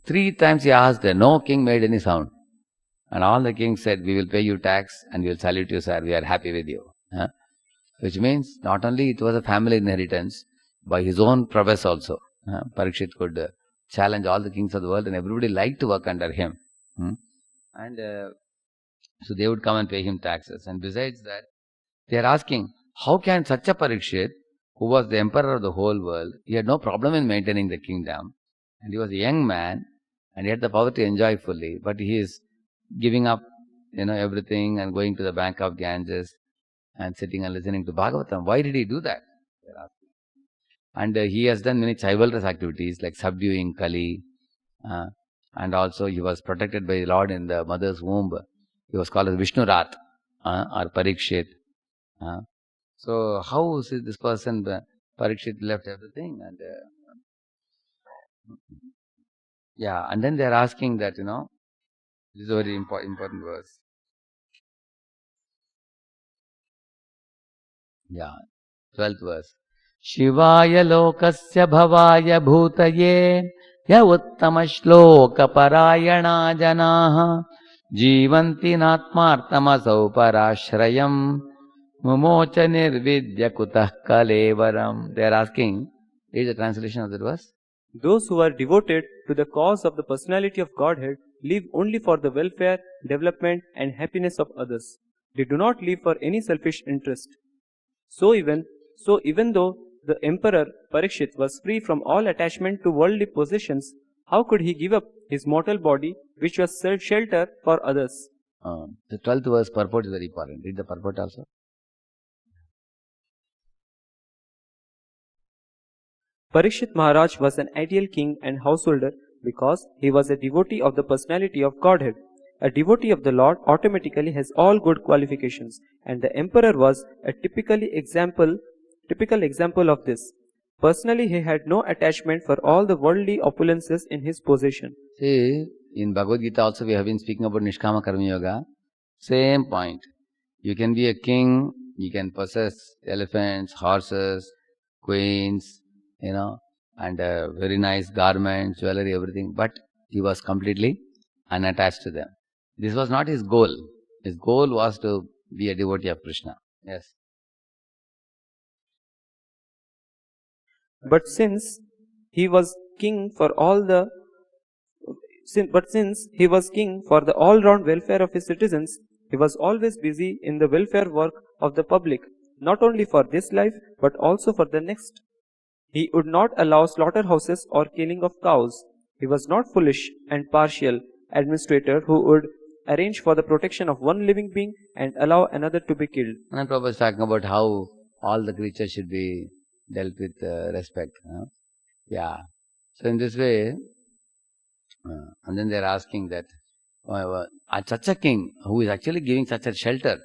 3 times he asked, no king made any sound. And all the kings said, we will pay you tax and we will salute you, sir. We are happy with you. which means not only it was a family inheritance, by his own prowess also. Parikshit could challenge all the kings of the world, and everybody liked to work under him. And so they would come and pay him taxes. And besides that, they are asking, how can such a Parikshit, who was the emperor of the whole world, he had no problem in maintaining the kingdom, and he was a young man, and he had the power to enjoy fully, but he is giving up, everything and going to the bank of Ganges and sitting and listening to Bhagavatam. Why did he do that? They're asking. And he has done many chivalrous activities like subduing Kali, and also he was protected by the Lord in the mother's womb. He was called as Vishnurat or Parikshit. So how is this person, Parikshit, left everything? And and then they are asking that, this is a very important verse. 12th verse. Shivaya lokasya bhavaya bhutaye ya uttama shloka parayana janaha jivanti natmartamasau parashrayam mumocha nirvidya kutah kalevaram. They are asking, is the translation of that verse? Those who are devoted to the cause of the personality of Godhead live only for the welfare, development and happiness of others. They do not live for any selfish interest. So even though the emperor Parikshit was free from all attachment to worldly possessions, how could he give up his mortal body, which was shelter for others? The 12th verse purport is very important. Read the purport also. Parikshit Maharaj was an ideal king and householder because he was a devotee of the personality of Godhead. A devotee of the Lord automatically has all good qualifications, and the emperor was a typical example of this. Personally, he had no attachment for all the worldly opulences in his possession. See, in Bhagavad Gita also we have been speaking about Nishkama Karma Yoga. Same point. You can be a king, you can possess elephants, horses, queens, and very nice garments, jewelry, everything, but he was completely unattached to them. This was not his goal. His goal was to be a devotee of Krishna. Yes. But since he was king for all round welfare of his citizens, he was always busy in the welfare work of the public, not only for this life but also for the next. He would not allow slaughterhouses or killing of cows. He was not foolish and partial administrator who would arrange for the protection of one living being and allow another to be killed. And Prabhupada is talking about how all the creatures should be dealt with respect. So in this way, and then they are asking that, such a king who is actually giving such a shelter,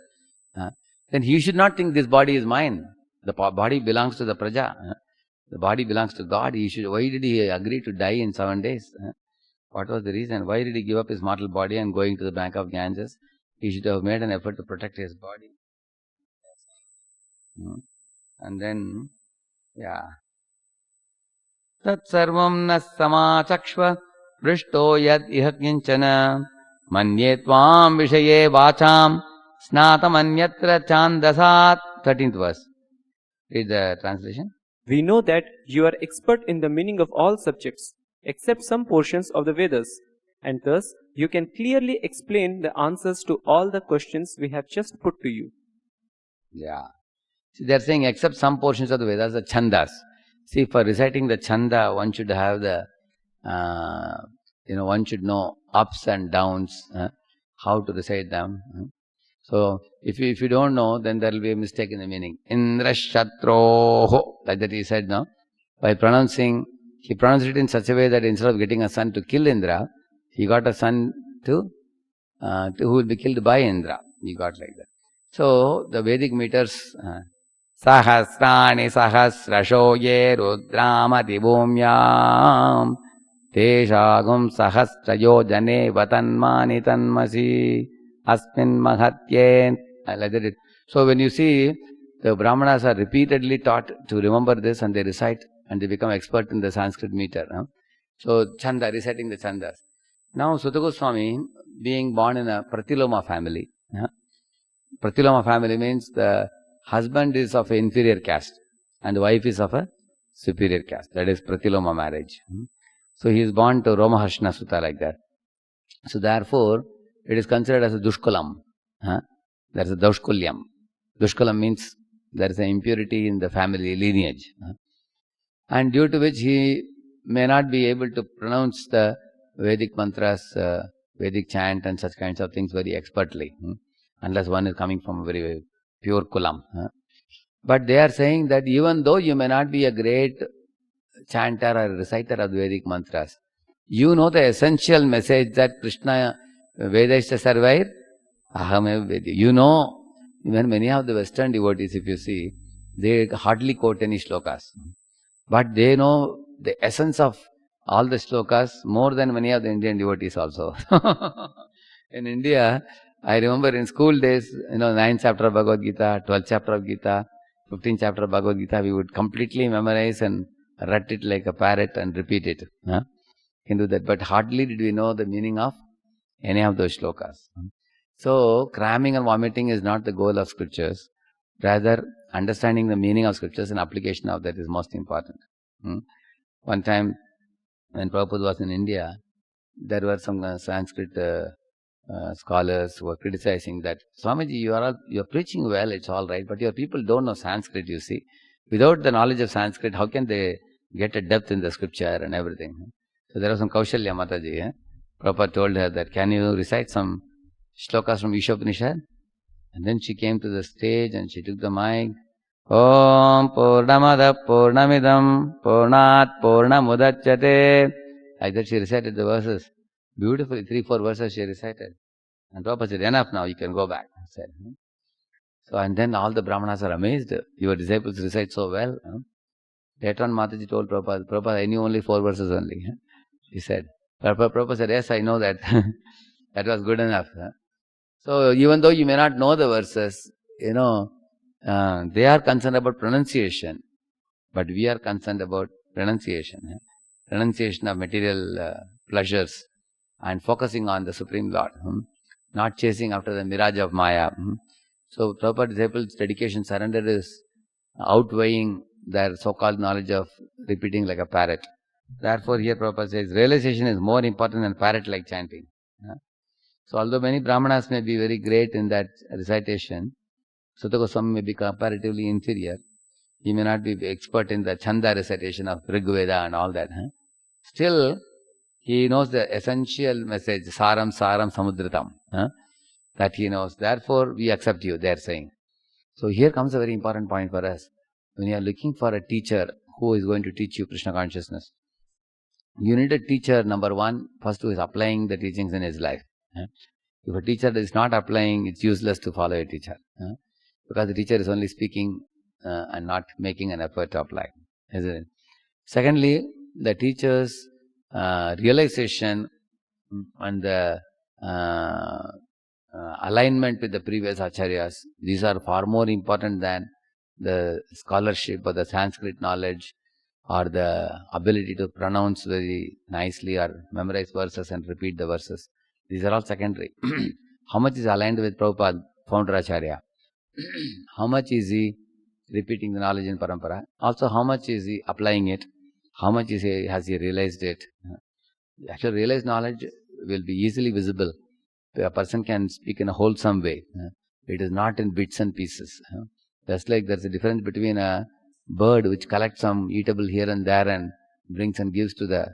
then he should not think this body is mine. The body belongs to the praja. The body belongs to God. Why did he agree to die in 7 days? What was the reason? Why did he give up his mortal body and going to the bank of Ganges? He should have made an effort to protect his body. And then, Tat sarvam na samachakshva prishto yad iha kinchana manye tvam vishaye vacham snatam anyatra chandasat. 13th verse. Read the translation. We know that you are expert in the meaning of all subjects, except some portions of the Vedas, and thus you can clearly explain the answers to all the questions we have just put to you. See, they are saying except some portions of the Vedas, the chandas. See, for reciting the chanda, one should have the, one should know ups and downs, how to recite them. So, if you don't know, then there will be a mistake in the meaning. Indrashatroho, like that he said, no? By pronouncing, he pronounced it in such a way that instead of getting a son to kill Indra, he got a son who will be killed by Indra. He got like that. So, the Vedic meters, Sahasrani sahasrasho ye rudramati bhumyam teshagum sahasrayo jane vatanmani tanmasi asmin mahatyen. Like that. So when you see, the Brahmanas are repeatedly taught to remember this and they recite and they become expert in the Sanskrit meter. So chanda, reciting the chandas. Now Suta Goswami, being born in a Pratiloma family. Pratiloma family means the husband is of an inferior caste and the wife is of a superior caste. That is Pratiloma marriage. So he is born to Romaharshana Sutta like that. So therefore, it is considered as a Dushkulam. There is a Daushkulyam. Dushkulam means there is an impurity in the family lineage. And due to which he may not be able to pronounce the Vedic mantras, Vedic chant and such kinds of things very expertly. Unless one is coming from a very pure kulam. But they are saying that even though you may not be a great chanter or reciter of the Vedic mantras, you know the essential message that Krishna Vedasya Sarvair Aham Vedi. You know, even many of the Western devotees, if you see, they hardly quote any shlokas. But they know the essence of all the shlokas more than many of the Indian devotees also. In India, I remember in school days, 9th chapter of Bhagavad Gita, 12th chapter of Gita, 15th chapter of Bhagavad Gita, we would completely memorize and rut it like a parrot and repeat it. Can do that, but hardly did we know the meaning of any of those shlokas. So, cramming and vomiting is not the goal of scriptures. Rather, understanding the meaning of scriptures and application of that is most important. One time, when Prabhupada was in India, there were some Sanskrit scholars who were criticizing that, Swamiji, you are preaching well, it's all right, but your people don't know Sanskrit, you see. Without the knowledge of Sanskrit, how can they get a depth in the scripture and everything? So there was some Kaushalya Mataji. Prabhupada told her that, can you recite some shlokas from Ishopanishad? And then she came to the stage and she took the mic. Om Purnamada Purnamidam Purnat Purnamudachyate. Like that she recited the verses. Beautifully, 3-4 verses she recited. And Prabhupada said, enough now, you can go back. Said. So, and then all the Brahmanas are amazed. Your disciples recite so well. Later on, Mataji told Prabhupada, I knew only 4 verses only. He said. Prabhupada said, yes, I know that. That was good enough. So, even though you may not know the verses, they are concerned about pronunciation. But we are concerned about renunciation. Renunciation of material pleasures and focusing on the Supreme Lord. Not chasing after the mirage of Maya. So, Prabhupada disciples' dedication, surrender is outweighing their so-called knowledge of repeating like a parrot. Therefore, here Prabhupada says, realization is more important than parrot-like chanting. So, although many Brahmanas may be very great in that recitation, Sutta Goswami may be comparatively inferior. He may not be expert in the Chanda recitation of Rig Veda and all that. Still, he knows the essential message, Saram Samudritam, that he knows. Therefore, we accept you, they are saying. So, here comes a very important point for us. When you are looking for a teacher who is going to teach you Krishna consciousness, you need a teacher, number one, first who is applying the teachings in his life. If a teacher is not applying, it's useless to follow a teacher. Because the teacher is only speaking and not making an effort to apply. Isn't it? Secondly, the teacher's realization and the alignment with the previous acharyas, these are far more important than the scholarship or the Sanskrit knowledge or the ability to pronounce very nicely or memorize verses and repeat the verses. These are all secondary. How much is aligned with Prabhupada, founder acharya? How much is he repeating the knowledge in parampara? Also, how much is he applying it? How much has he realized it? Actually, realized knowledge will be easily visible. A person can speak in a wholesome way. It is not in bits and pieces. Just like there's a difference between a bird which collects some eatable here and there and brings and gives to the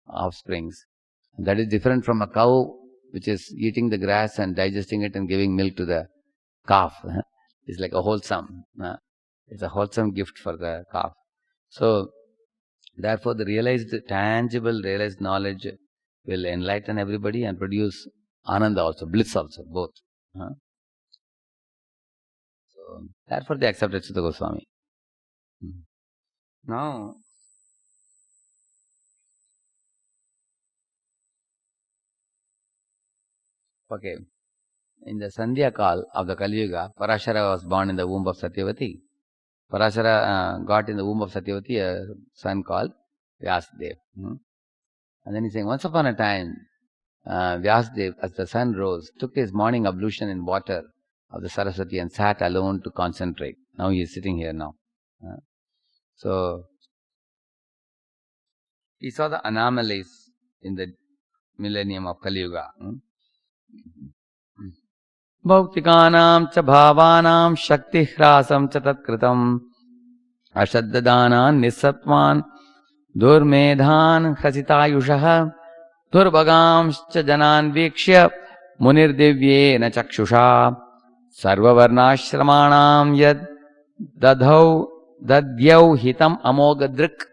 offsprings. That is different from a cow which is eating the grass and digesting it and giving milk to the calf. It's like a wholesome. It's a wholesome gift for the calf. So, therefore, the tangible realized knowledge will enlighten everybody and produce ananda also, bliss also, both. So, therefore, they accepted Sutta Goswami. Now, okay, in the Sandhya Kal of the Kali Yuga, Parashara was born in the womb of Satyavati. Parashara got in the womb of Satyavati a son called Vyasadeva. And then he's saying, once upon a time, Vyasadeva, as the sun rose, took his morning ablution in water of the Saraswati and sat alone to concentrate. Now he is sitting here now. So he saw the anomalies in the millennium of Kali Yuga. Bhautikānām ca bhāvānām shakti hrāsam ca tatkritam ashaddadānān nissatvān durmedhān hrasitāyushah durvagāṃ ca janān vikshya munir divyena chakshusha sarvavarnāśramanām yad dadyau hitam amogadrik.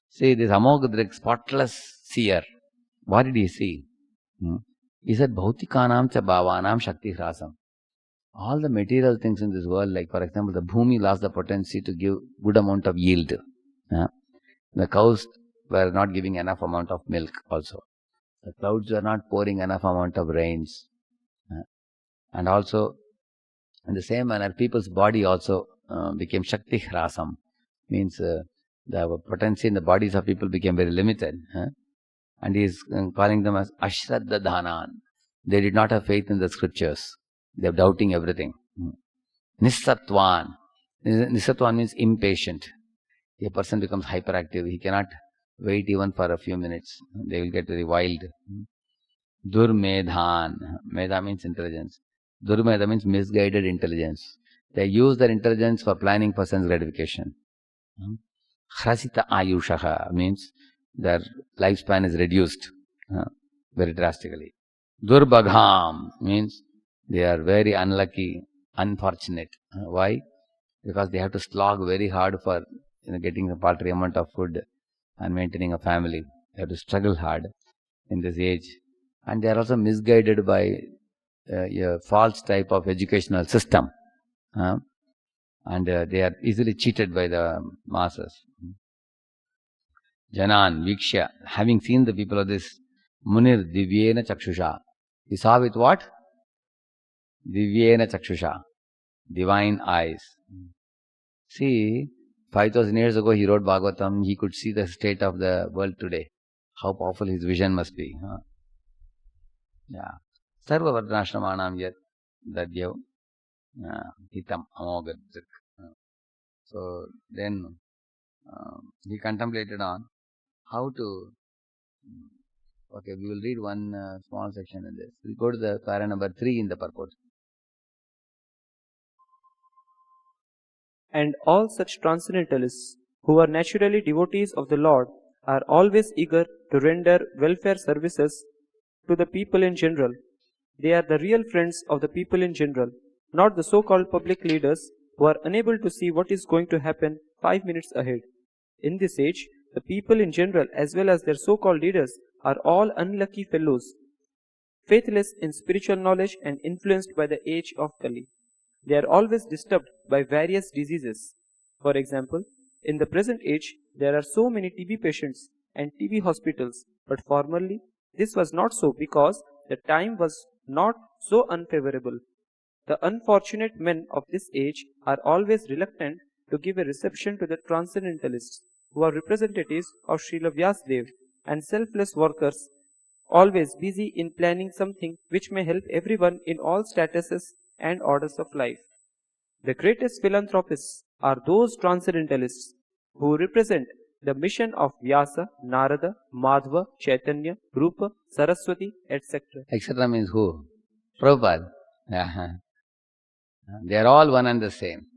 See, this amogadrik, spotless seer, what did he see? He said, Bhautikānām ca bhāvānām shakti hrāsam. All the material things in this world, like for example, the bhumi lost the potency to give good amount of yield. The cows were not giving enough amount of milk also. The clouds were not pouring enough amount of rains. And also, in the same manner, people's body also became shakti hrāsam. Means the potency in the bodies of people became very limited. And he is calling them as ashraddadhanan. They did not have faith in the scriptures. They are doubting everything. Nissattvan. Nissattvan means impatient. A person becomes hyperactive. He cannot wait even for a few minutes. They will get very wild. Durmedhan. Medha means intelligence. Durmedha means misguided intelligence. They use their intelligence for planning for sense gratification. Hrasita ayushaha means their lifespan is reduced very drastically. Durbhagham means they are very unlucky, unfortunate. Why? Because they have to slog very hard for getting a paltry amount of food and maintaining a family. They have to struggle hard in this age. And they are also misguided by a false type of educational system. And they are easily cheated by the masses. Janan, Vikshya, having seen the people of this, Munir Divyena Chakshusha. He saw with what? Divyena Chakshusha. Divine eyes. See, 5,000 years ago he wrote Bhagavatam, he could see the state of the world today. How powerful his vision must be. Sarva Varnashramanam yat dadyav hitam amogadrik. So then he contemplated on how to. Okay, we will read one small section in this. We go to the para number 3 in the purport. And all such transcendentalists who are naturally devotees of the Lord are always eager to render welfare services to the people in general. They are the real friends of the people in general, not the so-called public leaders who are unable to see what is going to happen 5 minutes ahead. In this age, the people in general as well as their so-called leaders are all unlucky fellows, faithless in spiritual knowledge and influenced by the age of Kali. They are always disturbed by various diseases. For example, in the present age, there are so many TB patients and TB hospitals, but formerly this was not so because the time was not so unfavorable. The unfortunate men of this age are always reluctant to give a reception to the transcendentalists, who are representatives of Srila Vyasadeva and selfless workers, always busy in planning something which may help everyone in all statuses and orders of life. The greatest philanthropists are those transcendentalists who represent the mission of Vyasa, Narada, Madhva, Chaitanya, Rupa, Saraswati, etc. Etc. means who? Prabhupada. They are all one and the same.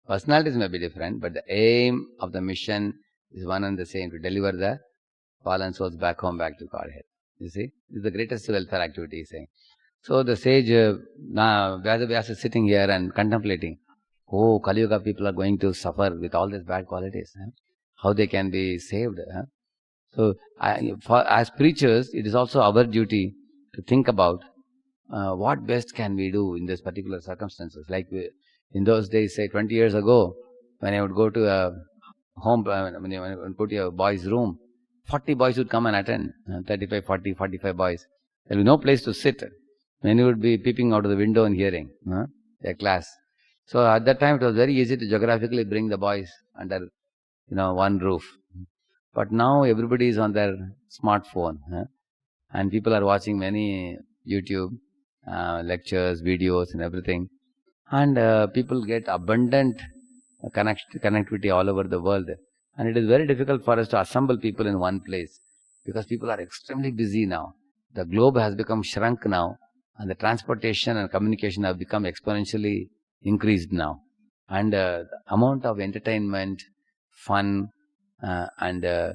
Personalities may be different, but the aim of the mission is one and the same, to deliver the fallen souls back home, back to Godhead. You see? This is the greatest welfare activity, he's saying. So the sage, Vyasa is sitting here and contemplating, oh, Kali Yuga people are going to suffer with all these bad qualities. How they can be saved. So, as preachers, it is also our duty to think about what best can we do in this particular circumstances. Like in those days, say 20 years ago, when I would go to a home, when I would go to a boys' room, 40 boys would come and attend, 35, 40, 45 boys. There would be no place to sit. Many would be peeping out of the window and hearing their class. So at that time, it was very easy to geographically bring the boys under one roof. But now everybody is on their smartphone, and people are watching many YouTube lectures, videos and everything. and people get abundant connectivity all over the world. And it is very difficult for us to assemble people in one place because people are extremely busy now. The globe has become shrunk now, and the transportation and communication have become exponentially increased now. And the amount of entertainment, fun, and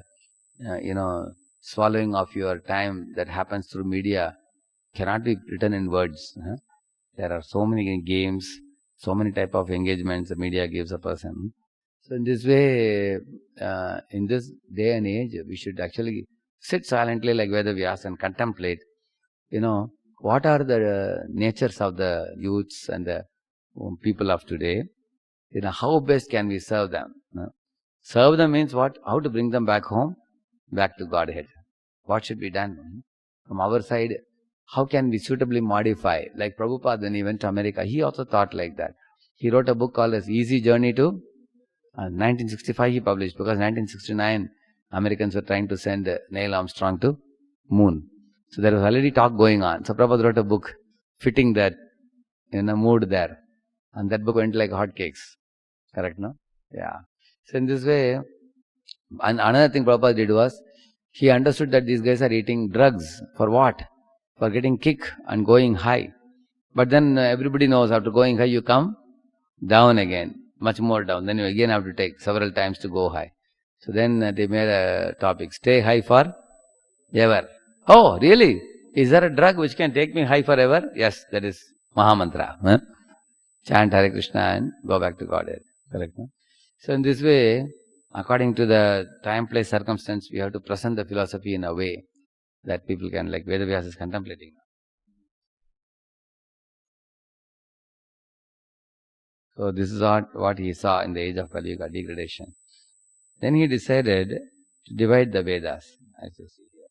swallowing of your time that happens through media cannot be written in words. There are so many games, so many type of engagements the media gives a person. So in this way, in this day and age, we should actually sit silently like Vedavyas and contemplate, what are the natures of the youths and the people of today. How best can we serve them? Serve them means what? How to bring them back home, back to Godhead. What should be done? From our side, how can we suitably modify? Like Prabhupada, when he went to America, he also thought like that. He wrote a book called as Easy Journey to 1965 he published, because 1969 Americans were trying to send Neil Armstrong to moon. So there was already talk going on. So Prabhupada wrote a book fitting that mood there. And that book went like hotcakes. Correct, no? Yeah. So in this way, and another thing Prabhupada did was, he understood that these guys are eating drugs. For what? For getting kick and going high. But then everybody knows after going high you come down again, much more down. Then you again have to take several times to go high. So then they made a topic, stay high for ever. Oh, really? Is there a drug which can take me high forever? Yes, that is Mahamantra. Chant Hare Krishna and go back to Godhead. Correct? No? So in this way, according to the time, place, circumstance, we have to present the philosophy in a way that people can, like Vedavyas is contemplating. So this is what he saw in the age of Kali Yuga, degradation. Then he decided to divide the Vedas, as you see here.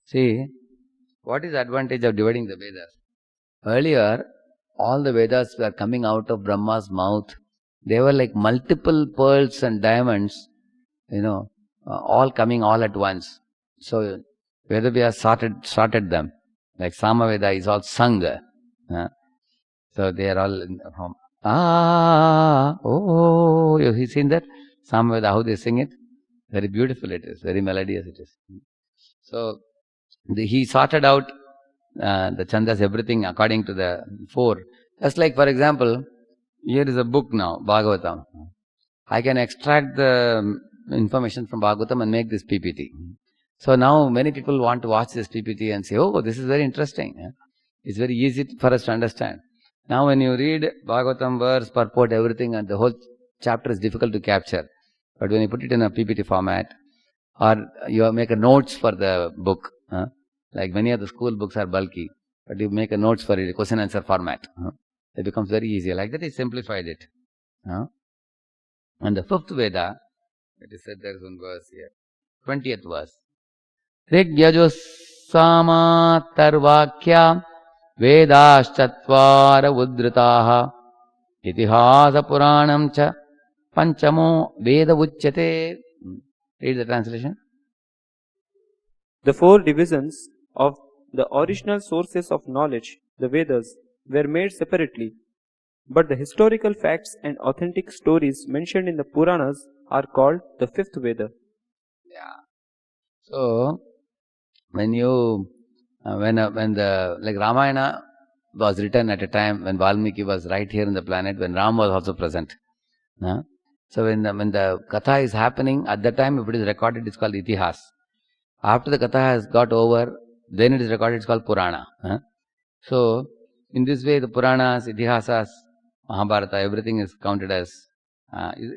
See, what is the advantage of dividing the Vedas? Earlier, all the Vedas were coming out of Brahma's mouth. They were like multiple pearls and diamonds, all coming all at once. So Vedavyas sorted them. Like Samaveda is all sung. So they are all from you seen that? Samaveda, how they sing it? Very beautiful it is, very melodious it is. So he sorted out the chandas, everything according to the four. Just like, for example, here is a book now, Bhagavatam. I can extract the information from Bhagavatam and make this PPT. So now many people want to watch this PPT and say, oh, this is very interesting. It's very easy for us to understand. Now when you read Bhagavatam verse, purport, everything, and the whole chapter is difficult to capture. But when you put it in a PPT format, or you make a notes for the book, like many of the school books are bulky, but you make a notes for it, question answer format. It becomes very easy. Like that, he simplified it. And the fifth Veda, it is said there is one verse here, 20th verse. Rigyajus Samatarvakya Vedaschattvara Udritaha Itihasa Puranam Cha Panchamo Veda Uchyate. Read the translation. The four divisions of the original sources of knowledge, the Vedas, were made separately, but the historical facts and authentic stories mentioned in the Puranas are called the fifth Veda. Yeah. So when the like Ramayana was written at a time when Valmiki was right here in the planet, when Ram was also present. So when the Katha is happening, at that time if it is recorded, it's called Itihas. After the Katha has got over, then it is recorded, it's called Purana. So in this way, the Puranas, Itihasas, Mahabharata, everything is counted as,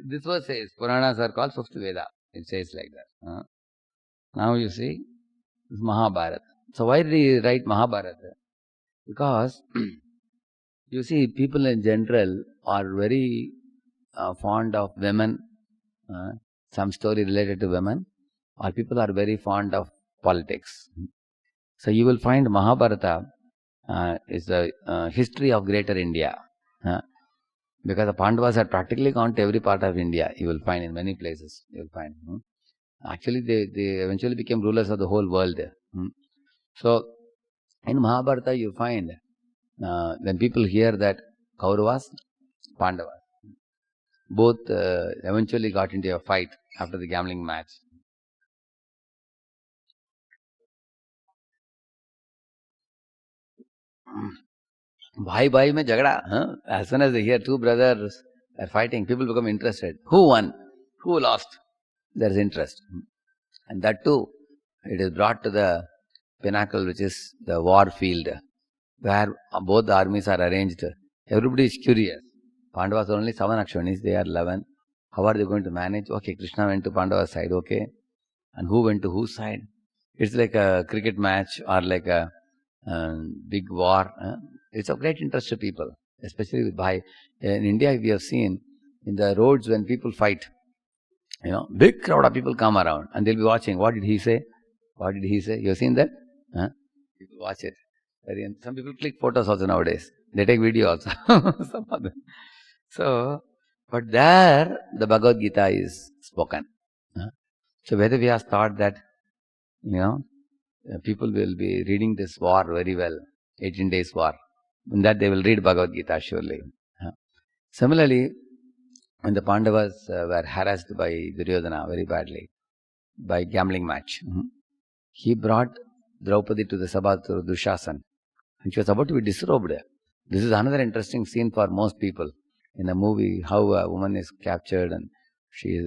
this verse says, Puranas are called fifth Veda. It says like that. Now you see, it's Mahabharata. So why did he write Mahabharata? Because, you see, people in general are very fond of women, some story related to women, or people are very fond of politics. So you will find Mahabharata is the history of greater India. Because the Pandavas had practically gone to every part of India, you will find in many places. You will find. Actually, they eventually became rulers of the whole world. So, in Mahabharata, you find when people hear that Kauravas, Pandavas, both eventually got into a fight after the gambling match. Bhai mein jagda. Huh? As soon as they hear two brothers are fighting, people become interested. Who won? Who lost? There is interest. And that too, it is brought to the pinnacle, which is the war field, where both the armies are arranged. Everybody is curious. Pandavas are only 7 Akshvanis, they are 11. How are they going to manage? Okay, Krishna went to Pandava's side, okay. And who went to whose side? It's like a cricket match or like a big war. It's of great interest to people, especially with Bhai. In India, we have seen in the roads when people fight, big crowd of people come around and they'll be watching. What did he say? What did he say? You have seen that? People watch it. Some people click photos also nowadays. They take video also. Some of them. So, but there the Bhagavad Gita is spoken. So Vedavyas thought that, people will be reading this war very well, 18 days war. In that they will read Bhagavad Gita surely. Similarly, when the Pandavas were harassed by Duryodhana very badly, by gambling match, he brought Draupadi to the Sabha through Dushasan. And she was about to be disrobed. This is another interesting scene for most people in a movie, how a woman is captured and she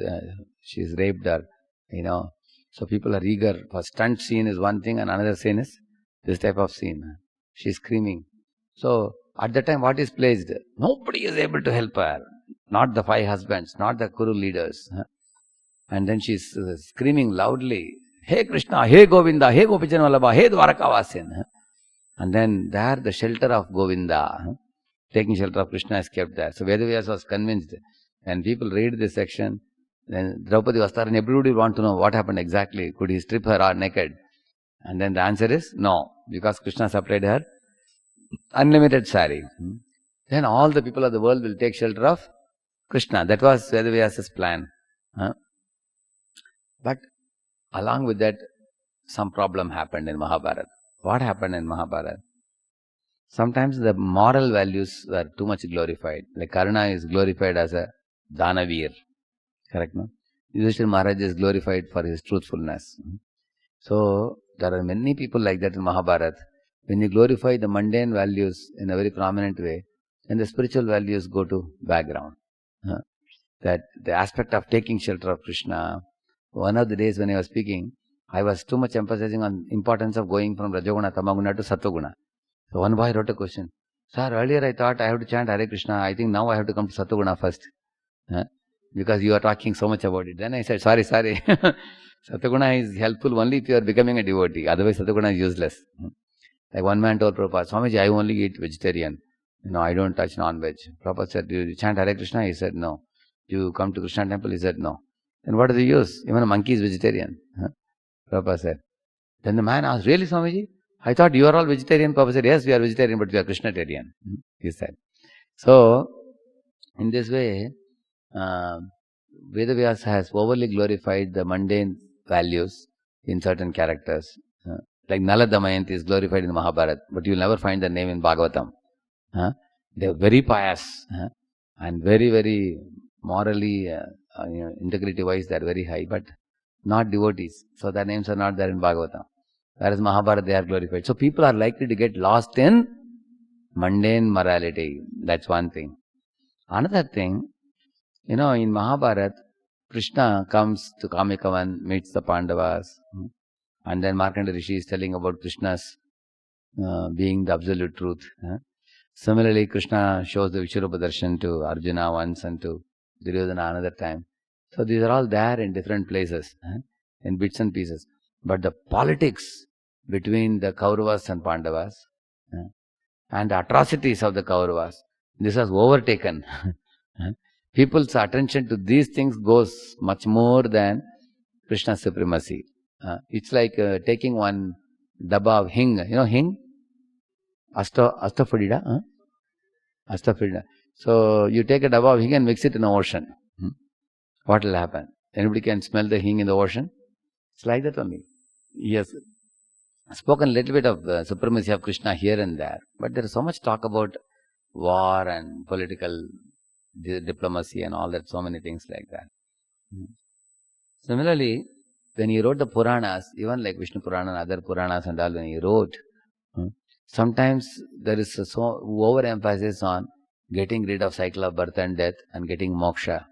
is raped or, So people are eager. For stunt scene is one thing and another scene is this type of scene. She is screaming. So at that time what is placed? Nobody is able to help her. Not the 5 husbands, not the Kuru leaders. And then she is screaming loudly, Hey Krishna, Hey Govinda, Hey Gopijan Vallabha, Hey Dwarakavasin. And then there the shelter of Govinda, taking shelter of Krishna is kept there. So Vedavyas was convinced. When people read this section, then Draupadi was there and everybody want to know what happened exactly. Could he strip her naked? And then the answer is no, because Krishna supplied her unlimited sari. Then all the people of the world will take shelter of Krishna. That was Vedavyas's plan. But along with that, some problem happened in Mahabharata. What happened in Mahabharata? Sometimes the moral values were too much glorified. Like Karna is glorified as a Danavir. Correct, no? Yudhishthira Maharaj is glorified for his truthfulness. So, there are many people like that in Mahabharata. When you glorify the mundane values in a very prominent way, then the spiritual values go to background. That the aspect of taking shelter of Krishna. One of the days when I was speaking, I was too much emphasizing on importance of going from Rajoguna, Tamaguna to Sattoguna. So one boy wrote a question. Sir, earlier I thought I have to chant Hare Krishna. I think now I have to come to Sattoguna first. Because you are talking so much about it. Then I said, sorry. Sattoguna is helpful only if you are becoming a devotee. Otherwise Sattoguna is useless. Like one man told Prabhupada, Swamiji, I only eat vegetarian. I don't touch non-veg. Prabhupada said, do you chant Hare Krishna? He said, no. Do you come to Krishna temple? He said, no. Then what is the use? Even a monkey is vegetarian. Prabhupada said. Then the man asked, really Swamiji? I thought you are all vegetarian. Prabhupada said, yes, we are vegetarian, but we are Krishnatarian. He said. So, in this way, Vedavyas has overly glorified the mundane values in certain characters. Like Nala Damayanti is glorified in Mahabharata, but you will never find the name in Bhagavatam. They are very pious and very, very morally, integrity-wise, they are very high, but not devotees. So their names are not there in Bhagavatam. Whereas Mahabharata, they are glorified. So people are likely to get lost in mundane morality. That's one thing. Another thing, in Mahabharata, Krishna comes to Kamikavan, meets the Pandavas, and then Markandeya Rishi is telling about Krishna's being the absolute truth. Similarly, Krishna shows the Vishwarupa Darshan to Arjuna once and to Duryodhana another time. So these are all there in different places, in bits and pieces. But the politics between the Kauravas and Pandavas and the atrocities of the Kauravas, this has overtaken. People's attention to these things goes much more than Krishna's supremacy. It's like taking one dabba of hing. You know hing? Astafadida. Astafadida. So you take a dabba of hing and mix it in the ocean. What will happen? Anybody can smell the hing in the ocean? It's like that only. Yes. spoken a little bit of the supremacy of Krishna here and there, but there is so much talk about war and political diplomacy and all that, so many things like that. Similarly, when he wrote the Puranas, even like Vishnu Purana and other Puranas and all, when he wrote, sometimes there is so overemphasis on getting rid of cycle of birth and death and getting moksha.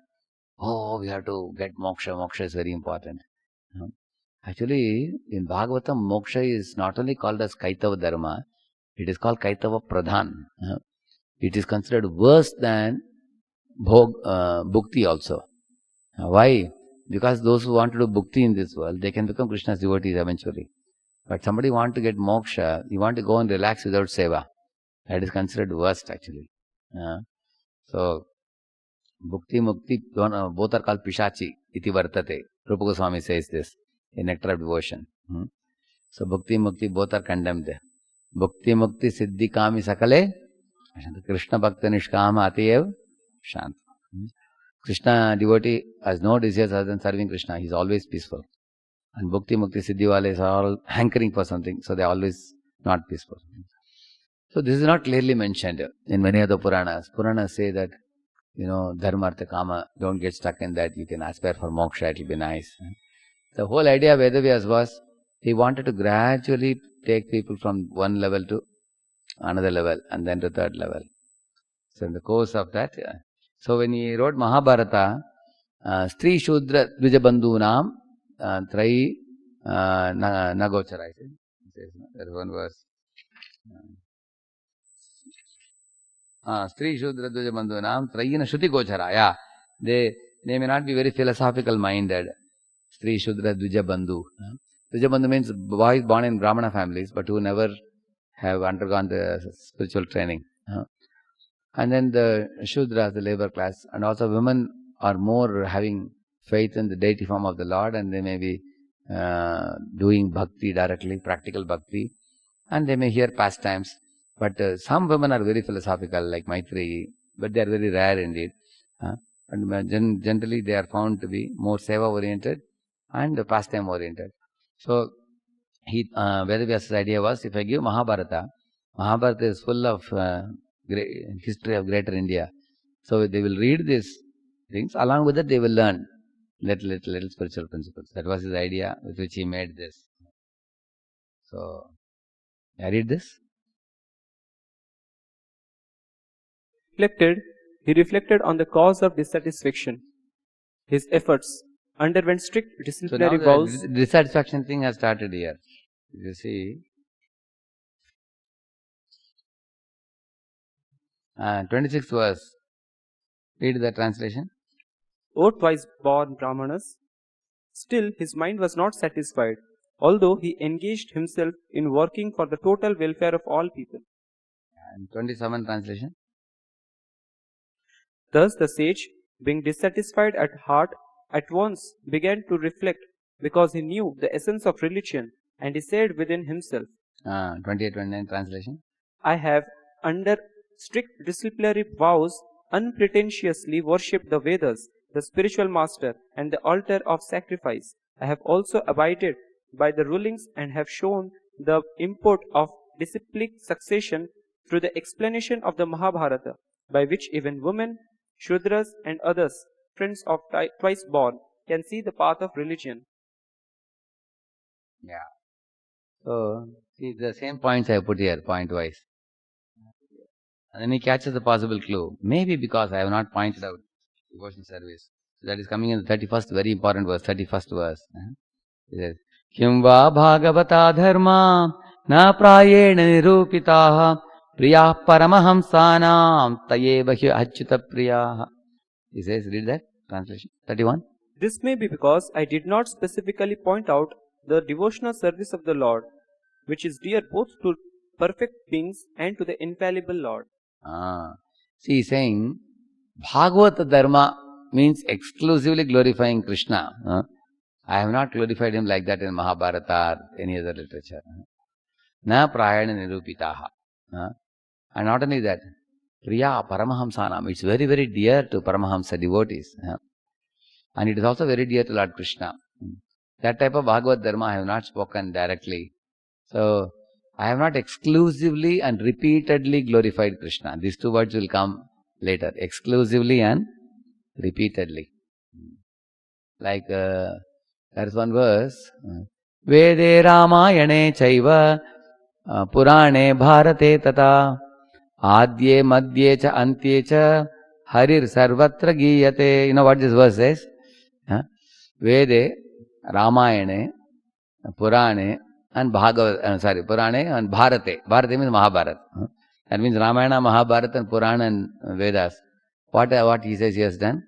Oh, we have to get moksha. Moksha is very important. Actually, in Bhagavatam, moksha is not only called as Kaitava Dharma, it is called Kaitava Pradhan. It is considered worse than Bhukti also. Why? Because those who want to do Bhukti in this world, they can become Krishna's devotees eventually. But somebody want to get moksha, you want to go and relax without seva. That is considered worst actually. So, Bhukti, Mukti, both are called Pishachi, iti vartate. Rupa Goswami says this in Nectar of Devotion. So, Bhukti, Mukti, both are condemned. Bhukti, Mukti, Siddhi, Kami, Sakale, Krishna Bhakta, Nishkama, Atiyev, Shant. Krishna devotee has no desires other than serving Krishna. He is always peaceful. And Bhukti, Mukti, Siddhi wales are all hankering for something, so they are always not peaceful. So this is not clearly mentioned in many of the Puranas. Puranas say that, dharma, artha, kama, don't get stuck in that. You can aspire for moksha, it will be nice. The whole idea of Vedavyas was, he wanted to gradually take people from one level to another level and then to third level. So in the course of that, so when he wrote Mahabharata, Stri Shudra Dvijabandhunam Trai Nagochara. There is one verse. Stri Shudra Dvijabandhunam Trayina Shruti Gochara. Yeah, they may not be very philosophical minded. Stri Shudra Dvijabandhu. Dvijabandhu means boys born in Brahmana families but who never have undergone the spiritual training. And then the Shudras, the labor class, and also women are more having faith in the deity form of the Lord, and they may be doing bhakti directly, practical bhakti, and they may hear pastimes. But some women are very philosophical, like Maitreyi, but they are very rare indeed. And generally they are found to be more seva oriented and pastime oriented. So Vedavyas's idea was, if I give Mahabharata, Mahabharata is full of history of greater India. So they will read these things, along with that they will learn little spiritual principles. That was his idea with which he made this. So, I read this. He reflected on the cause of dissatisfaction. His efforts underwent strict disciplinary vows. The dissatisfaction thing has started here. You see, 26th verse. Read the translation. O twice born Brahmanas, still his mind was not satisfied, although he engaged himself in working for the total welfare of all people. And 27th translation. Thus the sage, being dissatisfied at heart, at once began to reflect, because he knew the essence of religion, and he said within himself, 28-29 translation. I have, under strict disciplinary vows, unpretentiously worshipped the Vedas, the spiritual master, and the altar of sacrifice. I have also abided by the rulings and have shown the import of disciplic succession through the explanation of the Mahabharata, by which even women, Shudras, and others, friends of twice born, can see the path of religion. Yeah. So, see the same points I have put here, point wise. And then he catches the possible clue. Maybe because I have not pointed out devotion service. So that is coming in the 31st, very important verse, 31st verse. He says, Kim va bhagavata dharma na prayena nirupitaha priya paramahamsanam tayeva achyuta priyaha. He says, read that translation. 31. This may be because I did not specifically point out the devotional service of the Lord, which is dear both to perfect beings and to the infallible Lord. See, he's saying, Bhagavata Dharma means exclusively glorifying Krishna. I have not glorified him like that in Mahabharata or any other literature. Na prayana nirupitaha. And not only that, Priya Paramahamsanam. It's very, very dear to Paramahamsa devotees. And it is also very dear to Lord Krishna. That type of Bhagavad Dharma I have not spoken directly. So, I have not exclusively and repeatedly glorified Krishna. These two words will come later. Exclusively and repeatedly. Like, there is one verse. Vede Ramayane Chaiva Purane Bharate Tata Adye Madhye Cha Antye Cha Harir Sarvatra Giyate. You know what this verse says? Vede, Ramayane, Purane and Bhagavad, Purane and Bharate. Bharate means Mahabharata. That means Ramayana, Mahabharata and Purana and Vedas. What he says he has done?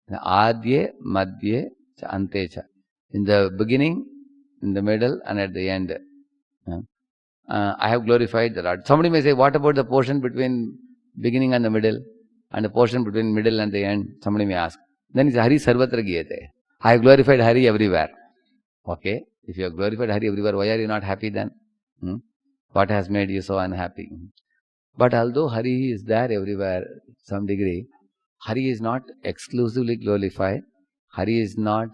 Adye, Madhye, Cha Ante Cha. In the beginning, in the middle and at the end. I have glorified the Lord. Somebody may say, what about the portion between beginning and the middle and the portion between middle and the end? Somebody may ask. Then it's Hari Sarvatra Giyate. I have glorified Hari everywhere. Okay. If you have glorified Hari everywhere, why are you not happy then? What has made you so unhappy? But although Hari is there everywhere, some degree, Hari is not exclusively glorified. Hari is not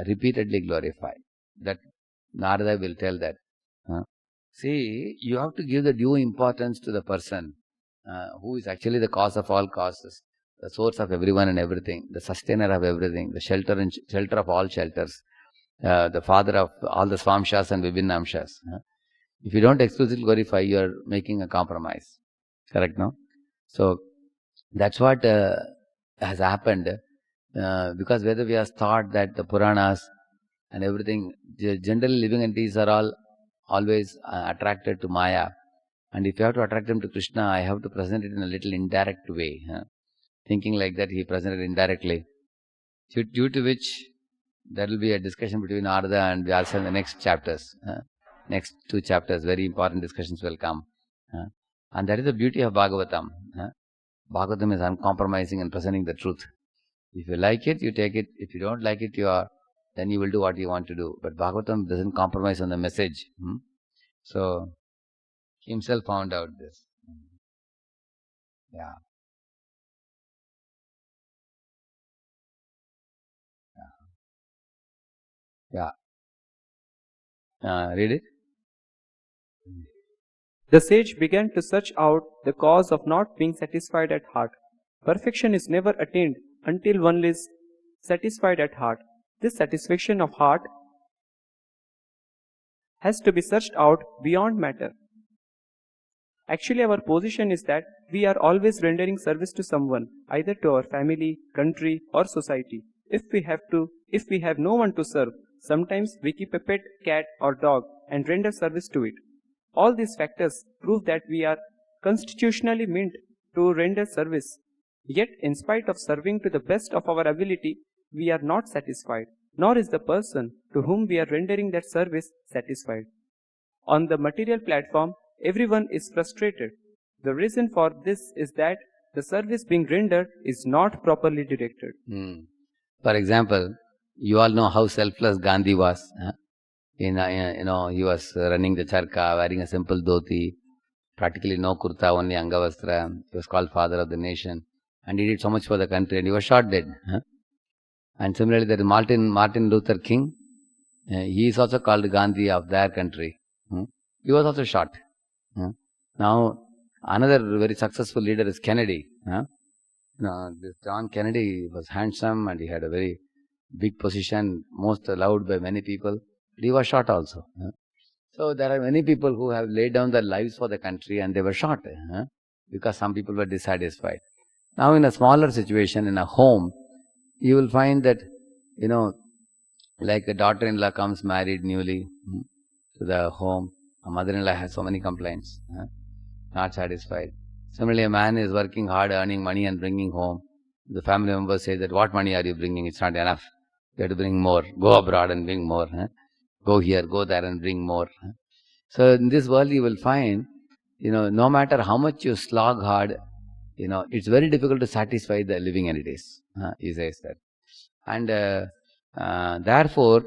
repeatedly glorified. That Narada will tell that. See, you have to give the due importance to the person who is actually the cause of all causes, the source of everyone and everything, the sustainer of everything, the shelter of all shelters, the father of all the Swamshas and Vibhinnamshas. If you don't exclusively glorify, you are making a compromise. Correct, no? So, that's what has happened because Vedavyas thought that the Puranas and everything, generally living entities are always attracted to Maya. And if you have to attract them to Krishna, I have to present it in a little indirect way. Thinking like that, he presented indirectly. Due to which, there will be a discussion between Narada and Vyasa in the next chapters. Next 2 chapters, very important discussions will come. And that is the beauty of Bhagavatam. Bhagavatam is uncompromising and presenting the truth. If you like it, you take it. If you don't like it, then you will do what you want to do. But Bhagavatam doesn't compromise on the message. So, he himself found out this. Yeah. Read it. The sage began to search out the cause of not being satisfied at heart. Perfection is never attained until one is satisfied at heart. This satisfaction of heart has to be searched out beyond matter. Actually, our position is that we are always rendering service to someone, either to our family, country, or society. If we have no one to serve, sometimes we keep a pet cat or dog and render service to it. All these factors prove that we are constitutionally meant to render service. Yet, in spite of serving to the best of our ability, we are not satisfied, nor is the person to whom we are rendering that service satisfied. On the material platform, everyone is frustrated. The reason for this is that the service being rendered is not properly directed. For example, you all know how selfless Gandhi was. He was running the charka, wearing a simple dhoti, practically no kurta, only angavastra. He was called father of the nation. And he did so much for the country and he was shot dead. And similarly, there is Martin Luther King. He is also called Gandhi of their country. He was also shot. Now, another very successful leader is Kennedy. This John Kennedy was handsome and he had a very big position, most loved by many people. But he was shot also. So there are many people who have laid down their lives for the country and they were shot because some people were dissatisfied. Now in a smaller situation, in a home, you will find that, like a daughter-in-law comes married newly to the home, a mother-in-law has so many complaints, not satisfied. Similarly, a man is working hard, earning money and bringing home. The family members say that, what money are you bringing? It's not enough. You have to bring more. Go abroad and bring more. Go here, go there and bring more. So in this world you will find, no matter how much you slog hard, it's very difficult to satisfy the living entities. He says that. And therefore,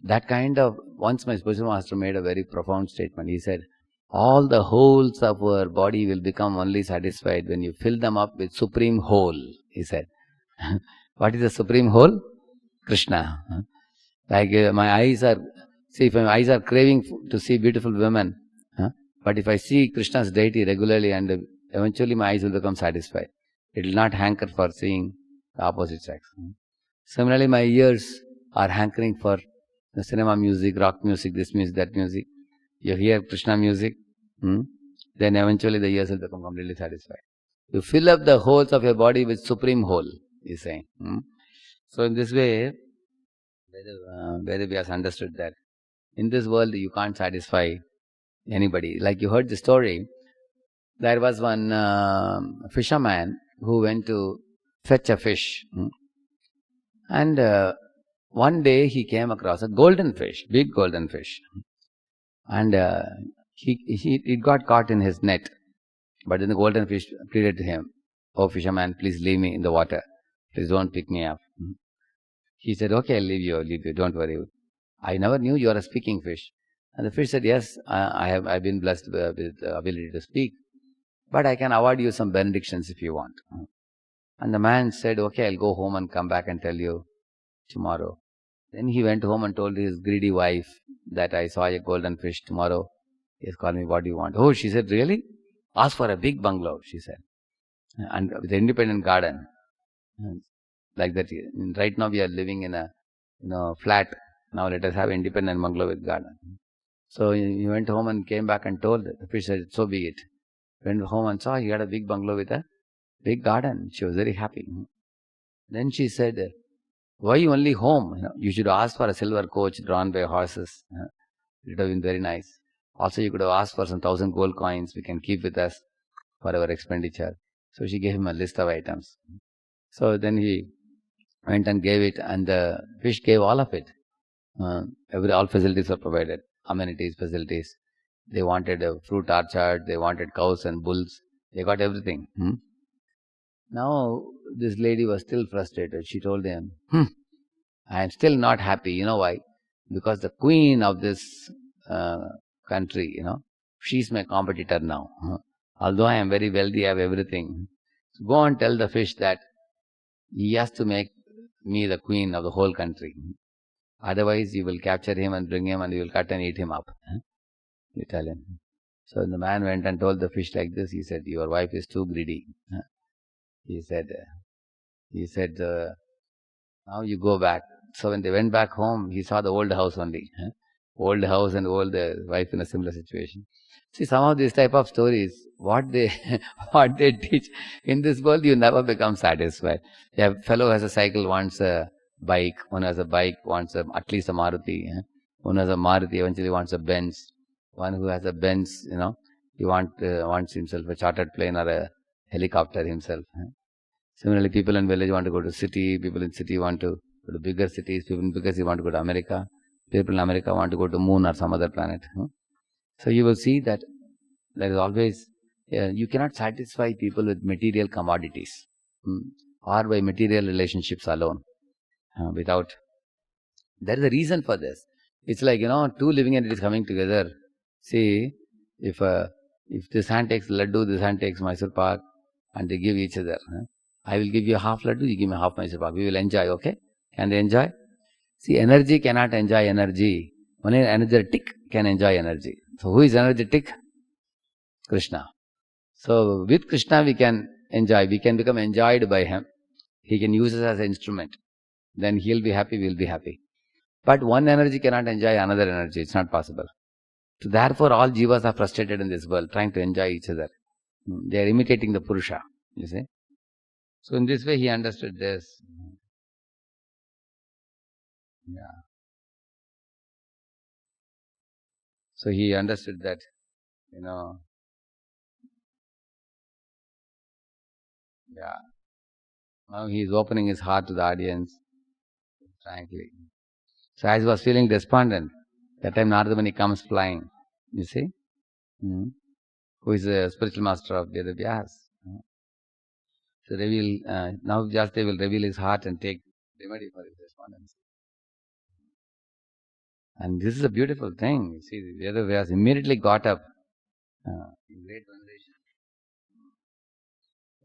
that kind of, once my spiritual master made a very profound statement. He said, all the holes of our body will become only satisfied when you fill them up with supreme whole, he said. What is the supreme whole? Krishna. Like my eyes are See, if my eyes are craving to see beautiful women, but if I see Krishna's deity regularly, and eventually my eyes will become satisfied. It will not hanker for seeing the opposite sex. Similarly, my ears are hankering for the cinema music, rock music, this music, that music. You hear Krishna music, then eventually the ears will become completely satisfied. You fill up the holes of your body with supreme whole, he's saying. So in this way, Vedavyas understood that in this world you can't satisfy anybody. Like you heard the story, there was one fisherman who went to fetch a fish. And one day he came across a golden fish, big golden fish. And it got caught in his net. But then the golden fish pleaded to him, "Oh fisherman, please leave me in the water. Please don't pick me up." He said, "Okay, I'll leave you, don't worry. I never knew you are a speaking fish." And the fish said, "Yes, I've been blessed with the ability to speak, but I can award you some benedictions if you want." And the man said, "Okay, I'll go home and come back and tell you tomorrow." Then he went home and told his greedy wife that I saw a golden fish tomorrow. He has called me, "What do you want?" "Oh," she said, "Really? Ask for a big bungalow," she said, "and with an independent garden." Like that. Right now we are living in a flat. Now let us have independent bungalow with garden. So he went home and came back and told the fish said, "So be it." Went home and saw he had a big bungalow with a big garden. She was very happy. Then she said, "Why you only home? You should ask for a silver coach drawn by horses. It would have been very nice. Also you could have asked for some 1,000 gold coins we can keep with us for our expenditure." So she gave him a list of items. So then he went and gave it, and the fish gave all of it. All facilities were provided, amenities, facilities. They wanted a fruit orchard, they wanted cows and bulls. They got everything. Now this lady was still frustrated. She told him, "I am still not happy. You know why? Because the queen of this country, she's my competitor now. Although I am very wealthy, I have everything. So go and tell the fish that he has to make me the queen of the whole country. Otherwise, you will capture him and bring him and you will cut and eat him up." You tell him. So the man went and told the fish like this. He said, "Your wife is too greedy." He said, "Now you go back." So when they went back home, he saw the old house only. Old house and old wife in a similar situation. See, some of these type of stories, what they teach, in this world you never become satisfied. A fellow has a cycle, wants a bike. One has a bike, wants at least a Maruti. One has a Maruti, eventually wants a Benz. One who has a Benz, he wants himself a chartered plane or a helicopter himself. Similarly, people in village want to go to city. People in city want to go to bigger cities. People in bigger cities want to go to America. People in America want to go to moon or some other planet. So you will see that there is always, you cannot satisfy people with material commodities or by material relationships alone. Without, there is a reason for this. It's like, two living entities coming together. See, if this hand takes laddu, this hand takes Mysore pak, and they give each other. I will give you half laddu, you give me half Mysore pak. We will enjoy, okay? Can they enjoy? See, energy cannot enjoy energy. Only energetic can enjoy energy. So who is energetic? Krishna. So with Krishna we can enjoy. We can become enjoyed by him. He can use us as an instrument. Then he'll be happy, we'll be happy. But one energy cannot enjoy another energy. It's not possible. So therefore all jivas are frustrated in this world, trying to enjoy each other. They are imitating the Purusha, you see. So in this way he understood this. Yeah. So he understood that, now he is opening his heart to the audience, frankly. So as he was feeling despondent, that time Narada Muni comes flying, you see, who is the spiritual master of Vedavyas. So now just they will reveal his heart and take remedy for his despondence. And this is a beautiful thing. You see, the Vedavyas immediately got up in great veneration.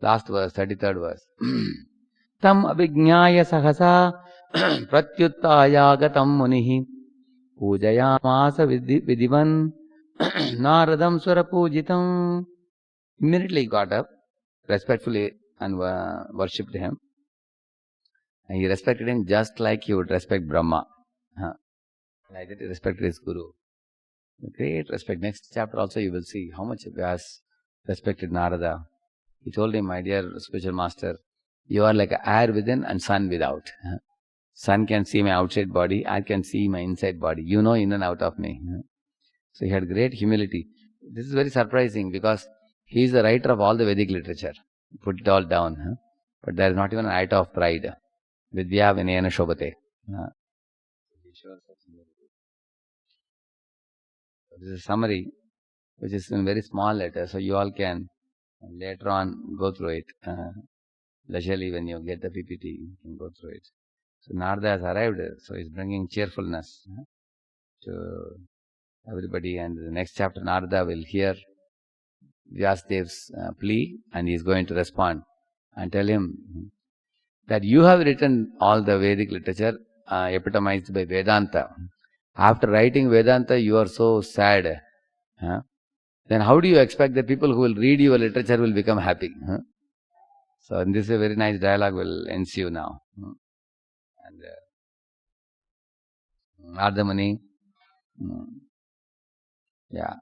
Last verse, 33rd verse. Tam abhignaya sahasa pratyuttaya gatam munihi Pujayamasa vidivan Naradam Swara Pujitam. Immediately he got up, respectfully, and worshipped him. And he respected him just like he would respect Brahma. Like that he respected his guru. Great respect. Next chapter also you will see how much Vyas respected Narada. He told him, my dear spiritual master, you are like air within and sun without. Sun can see my outside body, air can see my inside body. You know in and out of me. So he had great humility. This is very surprising because he is the writer of all the Vedic literature. Put it all down. But there is not even an iota of pride. Vidya Vinayana Shobhate. This is a summary which is in very small letters, so you all can later on go through it. Leisurely when you get the PPT, you can go through it. So Narada has arrived, so he's bringing cheerfulness to everybody. And the next chapter, Narada will hear Vyasdev's plea, and he is going to respond and tell him that you have written all the Vedic literature epitomized by Vedanta. After writing Vedanta, you are so sad. Then how do you expect that people who will read your literature will become happy? So in this a very nice dialogue will ensue now. And Ardhamani, yeah.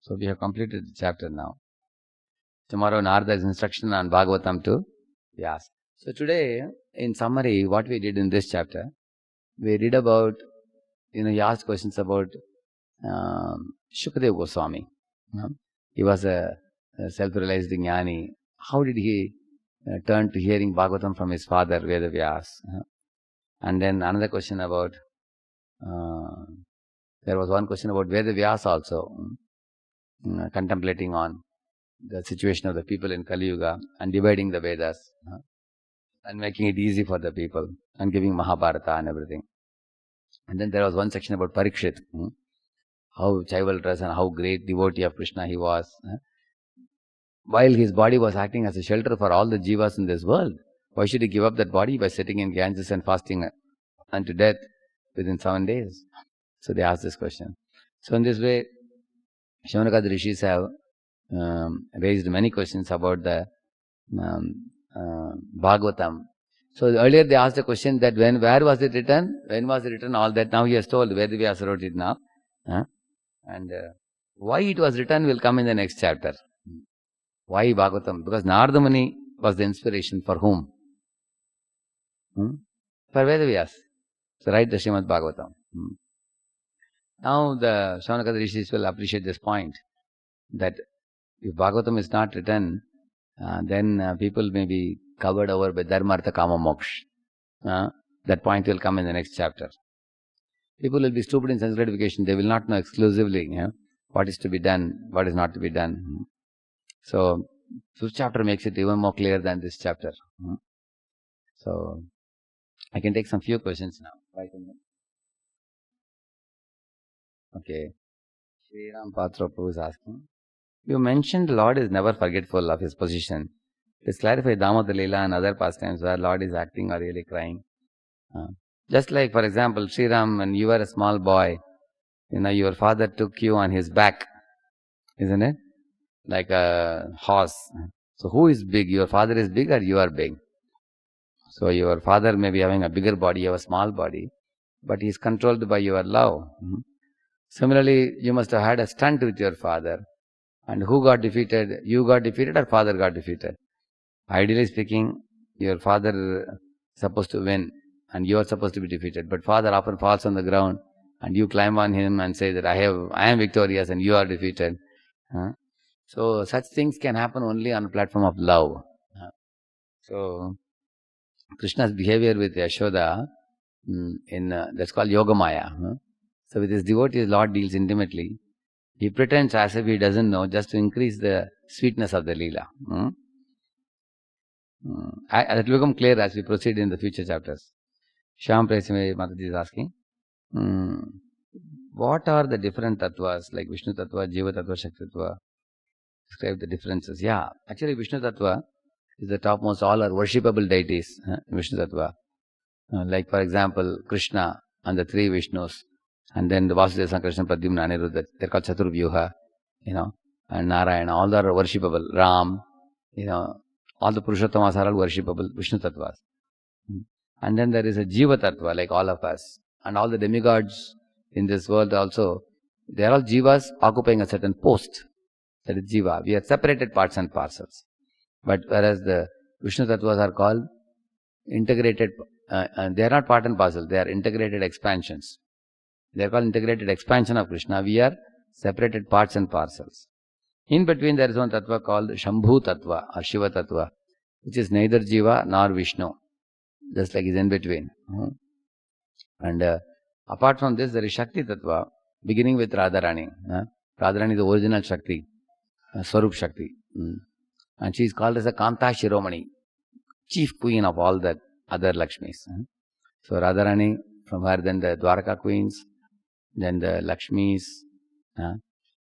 So we have completed the chapter now. Tomorrow Narada's instruction on Bhagavatam to Vyas. So today, in summary, what we did in this chapter, we read about, he asked questions about Shukadeva Goswami. He was a self-realized jnani. How did he turn to hearing Bhagavatam from his father, Vedavyas? And then another question about, there was one question about Vedavyas also, contemplating on the situation of the people in Kali Yuga and dividing the Vedas and making it easy for the people and giving Mahabharata and everything. And then there was one section about Parikshit, how chivalrous and how great devotee of Krishna he was. While his body was acting as a shelter for all the jivas in this world, why should he give up that body by sitting in Ganges and fasting unto death within 7 days? So they asked this question. So in this way, Shaunaka Rishis have raised many questions about the Bhagavatam. So earlier they asked a question that where was it written? When was it written? All that now he has told. Vedavyasa wrote it now. And why it was written will come in the next chapter. Why Bhagavatam? Because Narada Muni was the inspiration for whom? For Vedavyas. So write the Srimad Bhagavatam. Now the Shaunaka Rishis will appreciate this point, that if Bhagavatam is not written, then people may be covered over by Dharma, Artha, Kama, Moksha. That point will come in the next chapter. People will be stupid in sense gratification. They will not know exclusively what is to be done, what is not to be done. So, fifth chapter makes it even more clear than this chapter. So, I can take some few questions now. Right. Okay. Sri Ram Patra Prabhu is asking, you mentioned Lord is never forgetful of his position. Please clarify Damodar Leela and other pastimes where Lord is acting or really crying. Just like, for example, Sri Ram, when you were a small boy, your father took you on his back, isn't it? Like a horse. So who is big? Your father is big or you are big? So your father may be having a bigger body, you have a small body, but he is controlled by your love. Similarly, you must have had a stunt with your father. And who got defeated? You got defeated or father got defeated? Ideally speaking, your father is supposed to win and you are supposed to be defeated. But father often falls on the ground and you climb on him and say that I am victorious and you are defeated. So such things can happen only on a platform of love. So Krishna's behavior with Yashoda, that's called Yogamaya. So with his devotees, Lord deals intimately. He pretends as if he doesn't know, just to increase the sweetness of the Leela. That will become clear as we proceed in the future chapters. Shyam Presime Mataji is asking, what are the different tattvas like Vishnu Tattva, Jiva Tattva, Shakti Tattva? Describe the differences. Yeah, actually Vishnu Tattva is the topmost. All are worshipable deities. Vishnu Tattva. Like for example, Krishna and the three Vishnus, and then the Vasudeva, Krishna, Pradyumna, Aniruddha, they're called Chaturvyuha, and Narayana, all are worshipable. Ram, all the Purushottamas are all worshipable, Vishnu Tattvas. And then there is a Jiva Tattva, like all of us. And all the demigods in this world also, they are all Jivas occupying a certain post. That is Jiva. We are separated parts and parcels. But whereas the Vishnu Tattvas are called integrated, they are not part and parcel, they are integrated expansions. They are called integrated expansion of Krishna. We are separated parts and parcels. In between there is one Tattva called Shambhu Tattva or Shiva Tattva, which is neither Jiva nor Vishnu. Just like is in between. And apart from this, there is Shakti Tattva, beginning with Radharani. Radharani is the original Shakti, Swarup Shakti. And she is called as a Kanta Shiromani, chief queen of all the other Lakshmis. So Radharani, from her, then the Dwaraka queens, then the Lakshmis.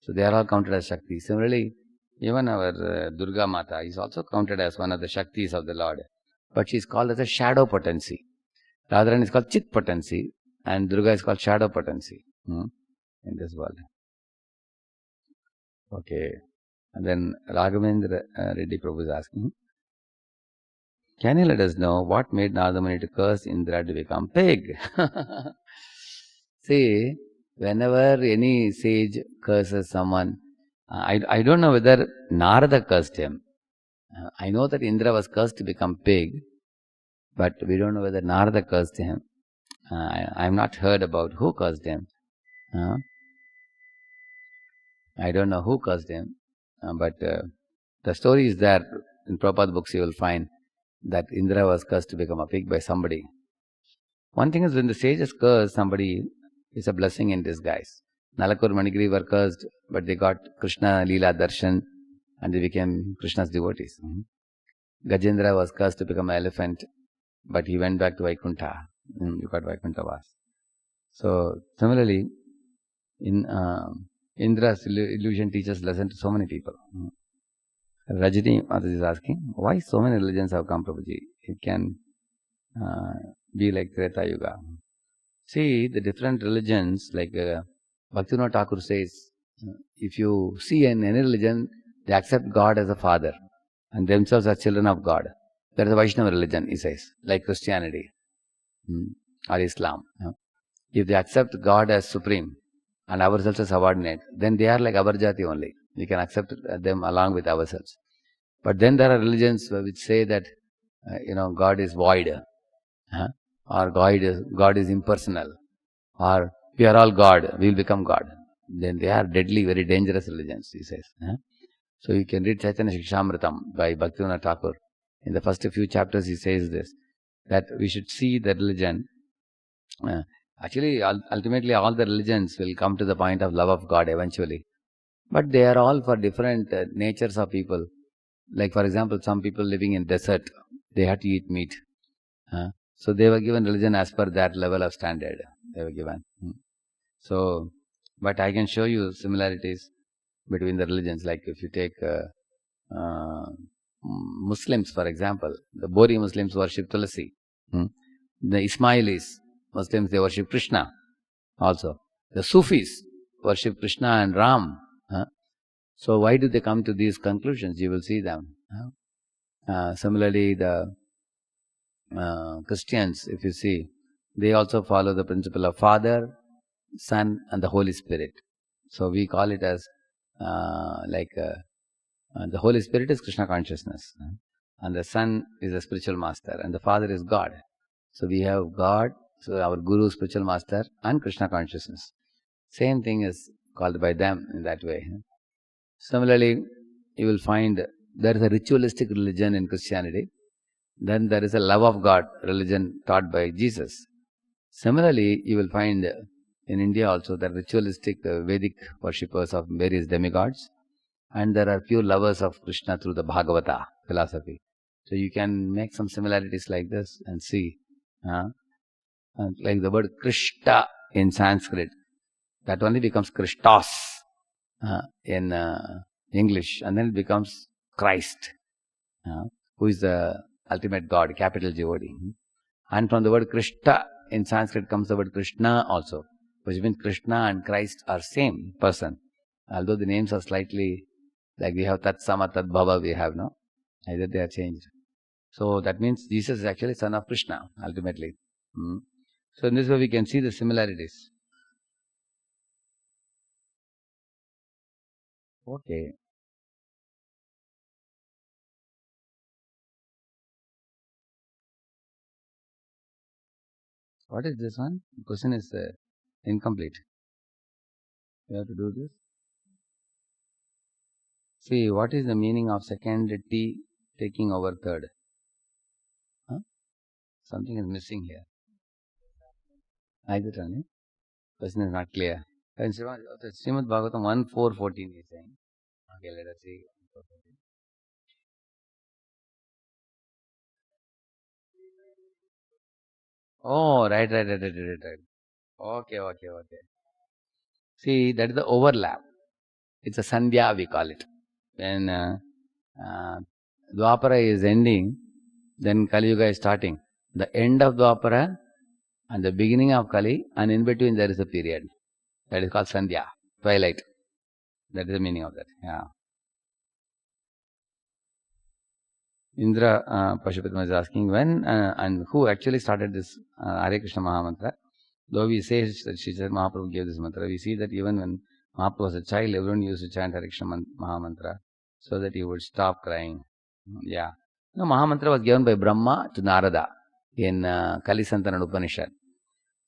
So they are all counted as Shakti. Similarly, even our Durga Mata is also counted as one of the Shaktis of the Lord. But she is called as a shadow potency. Radharani is called Chit potency, and Durga is called shadow potency in this world. Okay. And then Raghavendra Reddy Prabhu is asking, can you let us know what made Narada Muni to curse Indra to become pig? See, whenever any sage curses someone, I don't know whether Narada cursed him. I know that Indra was cursed to become pig, but we don't know whether Narada cursed him. I have not heard about who cursed him. I don't know who cursed him, but the story is there. In Prabhupada books you will find that Indra was cursed to become a pig by somebody. One thing is, when the sages curse somebody, it's a blessing in disguise. Nalakur Manigiri were cursed, but they got Krishna Leela Darshan and they became Krishna's devotees. Gajendra was cursed to become an elephant, but he went back to Vaikuntha. You got Vaikuntha Vas. So similarly, in Indra's illusion teaches lesson to so many people. Rajini Mataji is asking, why so many religions have come, Prabhuji? It can be like Treta Yuga. See, the different religions, like Bhaktivinoda Thakur says, if you see in any religion, they accept God as a father and themselves as children of God. That is a Vaishnava religion, he says, like Christianity or Islam. If they accept God as supreme and ourselves as subordinate, then they are like Avarjati only. We can accept them along with ourselves. But then there are religions which say that, God is void, or God is impersonal, or we are all God, we will become God. Then they are deadly, very dangerous religions, he says. So you can read Chaitanya Shikshamritam by Bhaktivinoda Thakur. In the first few chapters he says this, that we should see the religion. Actually, ultimately all the religions will come to the point of love of God eventually. But they are all for different natures of people. Like for example, some people living in desert, they had to eat meat. So they were given religion as per that level of standard. They were given. So, but I can show you similarities between the religions. Like if you take Muslims, for example, the Bori Muslims worship Tulasi. The Ismailis Muslims, they worship Krishna also. The Sufis worship Krishna and Ram. So why do they come to these conclusions? You will see them. Similarly, the Christians, if you see, they also follow the principle of Father, Son and the Holy Spirit. So we call it as the Holy Spirit is Krishna consciousness, and the Son is a spiritual master, and the Father is God. So we have God, so our Guru, spiritual master, and Krishna consciousness. Same thing is called by them in that way. Similarly, you will find there is a ritualistic religion in Christianity. Then there is a love of God religion taught by Jesus. Similarly, you will find in India also the ritualistic Vedic worshippers of various demigods. And there are few lovers of Krishna through the Bhagavata philosophy. So you can make some similarities like this and see. Like the word Krishna in Sanskrit, that only becomes Christos in English, and then it becomes Christ, who is the ultimate God, capital God. And from the word Krishna, in Sanskrit comes the word Krishna also, which means Krishna and Christ are same person. Although the names are slightly, like we have Tat Sama, Tat Bhava, we have, no? Either they are changed. So that means Jesus is actually son of Krishna, ultimately. So in this way we can see the similarities. Okay. What is this one? The question is incomplete. You have to do this. See, what is the meaning of second T taking over third? Huh? Something is missing here. Like that only. Question is not clear. And Srimad Bhagavatam 1.4.14 is saying. Okay, let us see. Oh, right. Okay. See, that is the overlap. It's a Sandhya, we call it. When Dwapara is ending, then Kali Yuga is starting. The end of Dwapara and the beginning of Kali, and in between there is a period. That is called Sandhya, twilight. That is the meaning of that. Yeah. Indra Pashupatam is asking when and who actually started this Hare Krishna Mahamantra. Though we say that Sri Chaitanya Mahaprabhu gave this mantra, we see that even when Mahaprabhu was a child, everyone used to chant Hare Krishna Mahamantra so that he would stop crying. Yeah. No, Mahamantra was given by Brahma to Narada in Kali Santana Upanishad.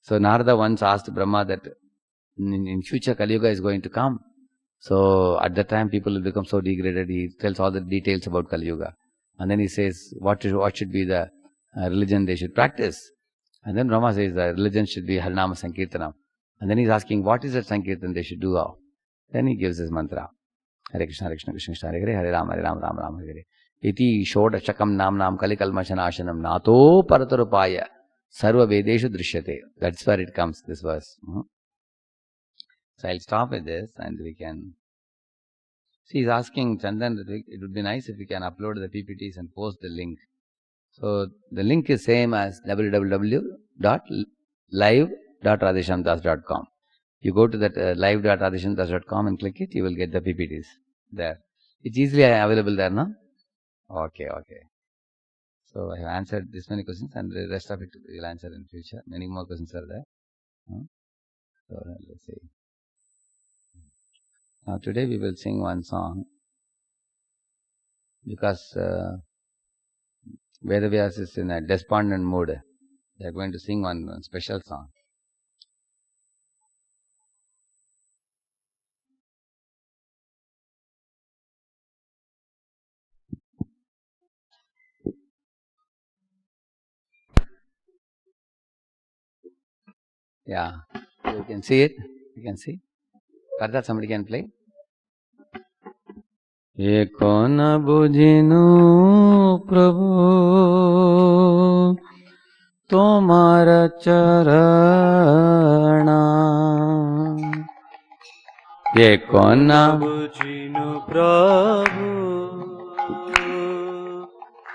So Narada once asked Brahma that in future Kali Yuga is going to come. So at that time people will become so degraded. He tells all the details about Kali Yuga. And then he says what should be the religion they should practice. And then Brahma says the religion should be Harinama Sankirtanam. And then he's asking what is that Sankirtan they should do. Then he gives his mantra. Hare Krishna, Krishna Krishna, Hare Hare, Hare Rama, Rama Rama, Hare Hare. Iti Shodashakam Nam Kalikalmashanashanam Nato Paratarupaya Sarva Vedeshu Drishyate. That's where it comes, this verse. So I'll stop with this and we can... See, he's asking Chandan that it would be nice if we can upload the PPTs and post the link. So the link is same as www.live.radheshamdas.com. You go to that live.radheshamdas.com and click it, you will get the PPTs there. It's easily available there, no? Okay. So I have answered this many questions and the rest of it we will answer in future. Many more questions are there. So let's see. Now today we will sing one song because Vedavyas is in a despondent mood. They are going to sing one special song. Yeah, you can see it. You can see. For that somebody can play. Eko na bujinu Prabhu Tomara charana Eko na bujinu Prabhu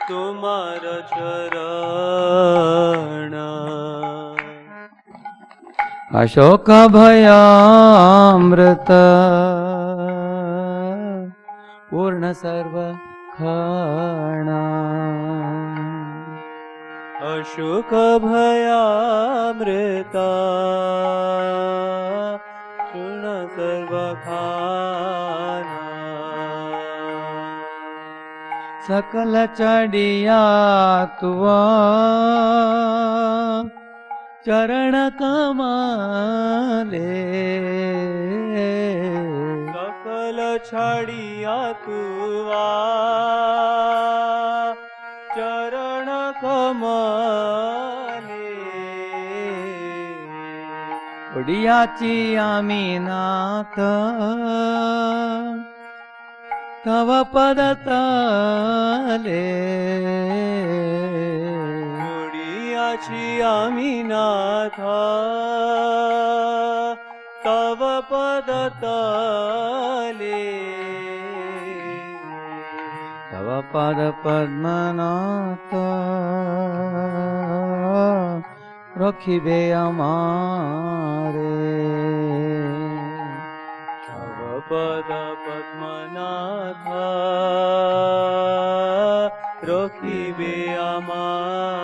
Tomara charana Ashoka bhayamrita Purna sarva khana Ashoka bhayamrita Purna sarva khana Sakala chadiya tuva Charana kamale Sakala chadiya tuva Charana kamale Udiyachi aminatha Tava padatale Udiyachi aminatha Tava padatale Tava পদ পদ্মনাথ রখিবে আমারে তব পদ পদ্মনাথ রখিবে আমারে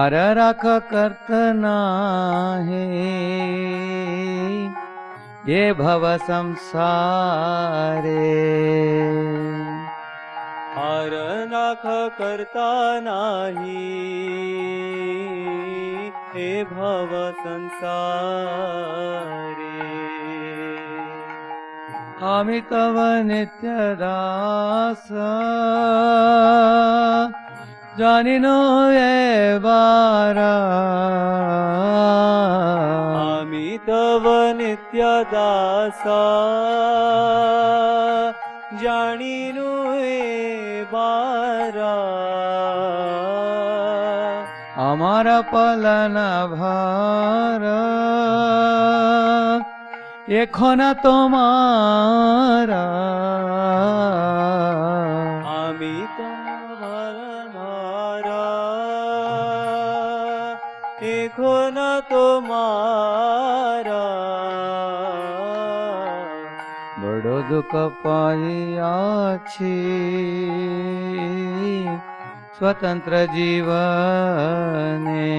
আর রাখ কর্ত নাহি ये भव संसारे हार नाख करता नाही हे भव संसारे आमि तव नित्य दास जानिनो ये बारा आमि तव नित्य दासा जानिनु ए बारा अमर पलन भार एखन तोमारा आमि तोमार भारा एखन तोमारा बड़ो दुख पाइयाछि स्वतंत्र जीवने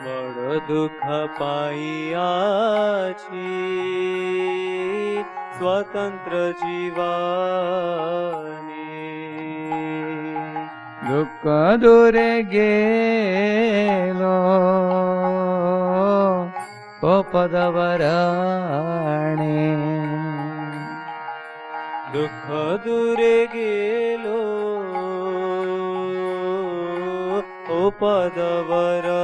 बड़ दुख पाइयाछि स्वतंत्र जीवने दुख दूरे गेलो ओ पदवराणे दुख दूरे गेलो ओ पदवराणे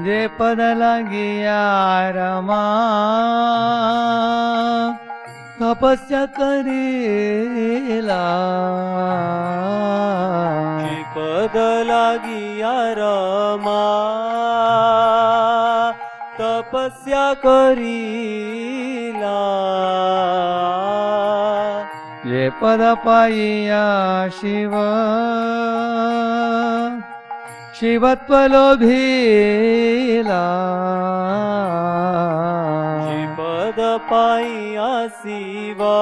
जे पद लागिया रमा तपस्या करेला पद लागिया रमा तपस्या करीला ये पद पाइया शिव शिवत्व लोभीला पद पाइया शिवा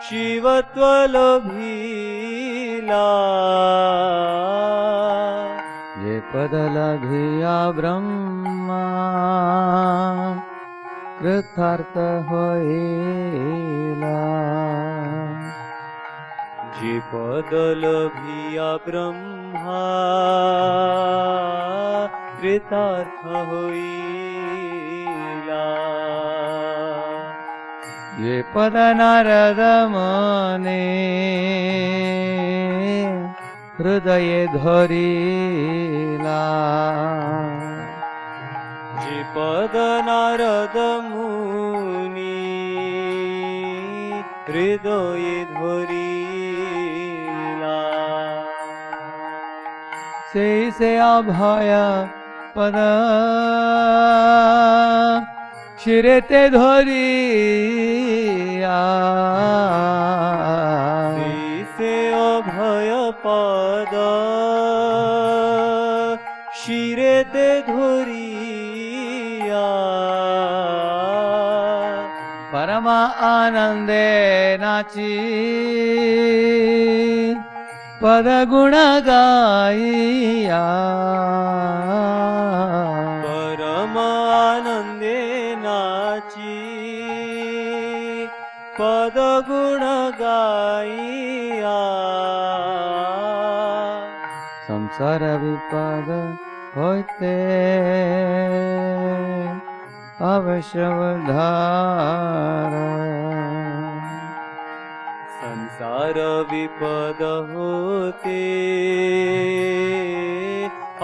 शिवत्व लोभीला ये पद लभिया ब्रह्मा कृतार्थ होइला जे पद लभिया ब्रह्मा कृतार्थ होइला ये पद नारद मने हृदय धरिला जे पद नारद मुनि हृदय धरिला से अभय पद शिरेते धरिया से अभय पद शिरेते धरिया परमा आनंदे नाची पद गुण गाइया परम आनंदे नाची पद गुण गाइया संसार विपद होते अवश्य उद्धार संसार विपद होते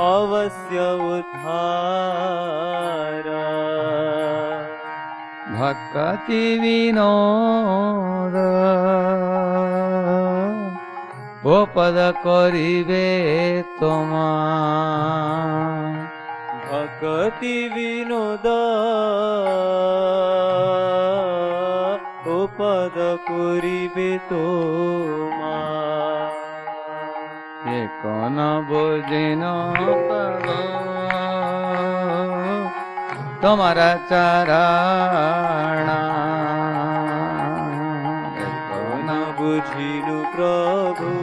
अवश्य उद्धार भक्ति विनोद ओ पद करिबे तोमा भक्ति विनोद ओ पद करिबे तोमा ये कौन बुझिन प्रभु तुम्हारा चरण ये कौन बुझिनु प्रभु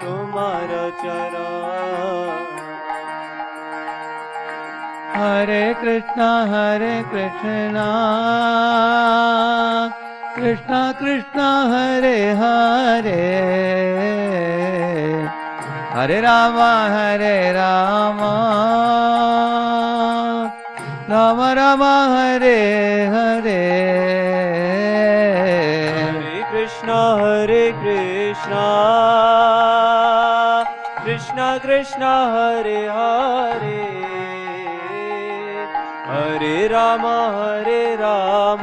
तुम्हार चरण हरे कृष्णा कृष्णा कृष्णा हरे हरे हरे राम राम राम हरे हरे हरे कृष्णा कृष्णा कृष्णा हरे हरे हरे राम राम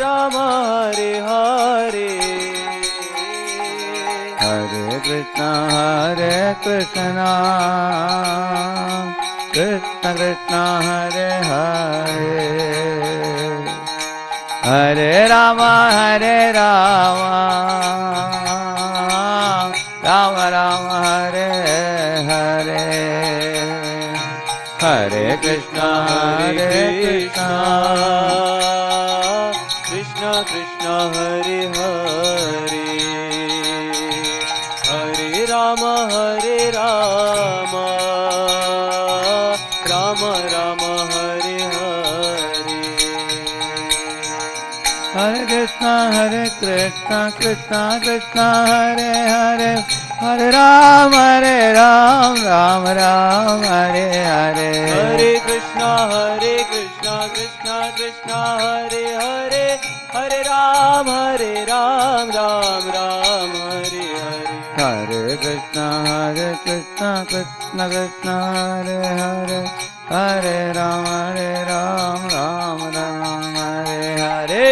राम हरे हरे हरे कृष्णा कृष्णा कृष्णा हरे हरे हरे राम राम राम हरे हरे हरे कृष्णा कृष्णा कृष्णा हरे हरे हरे राम राम राम हरे हरे हरे कृष्णा कृष्णा कृष्णा हरे हरे हरे राम राम हरे हरे हरे कृष्णा कृष्णा कृष्णा हरे हरे हरे राम राम हरे हरे हरे कृष्णा कृष्णा कृष्णा हरे हरे हरे राम राम हरे हरे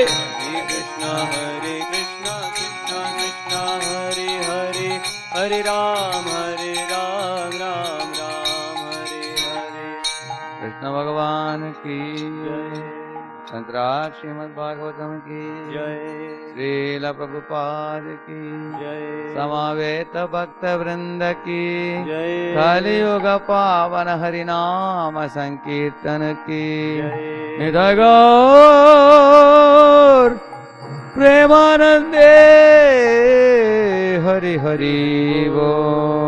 हरे कृष्णा कृष्णा कृष्णा हरे हरे हरे राम राम हरे हरे कृष्ण भगवान की जय शंकरा श्रीमद् भागवतम की जय श्रील प्रभुपाद की जय समावेत भक्त वृंद की जय कलियुग पावन हरिनाम संकीर्तन की जय निधय गौर प्रेमानंदे हरि हरि बोल।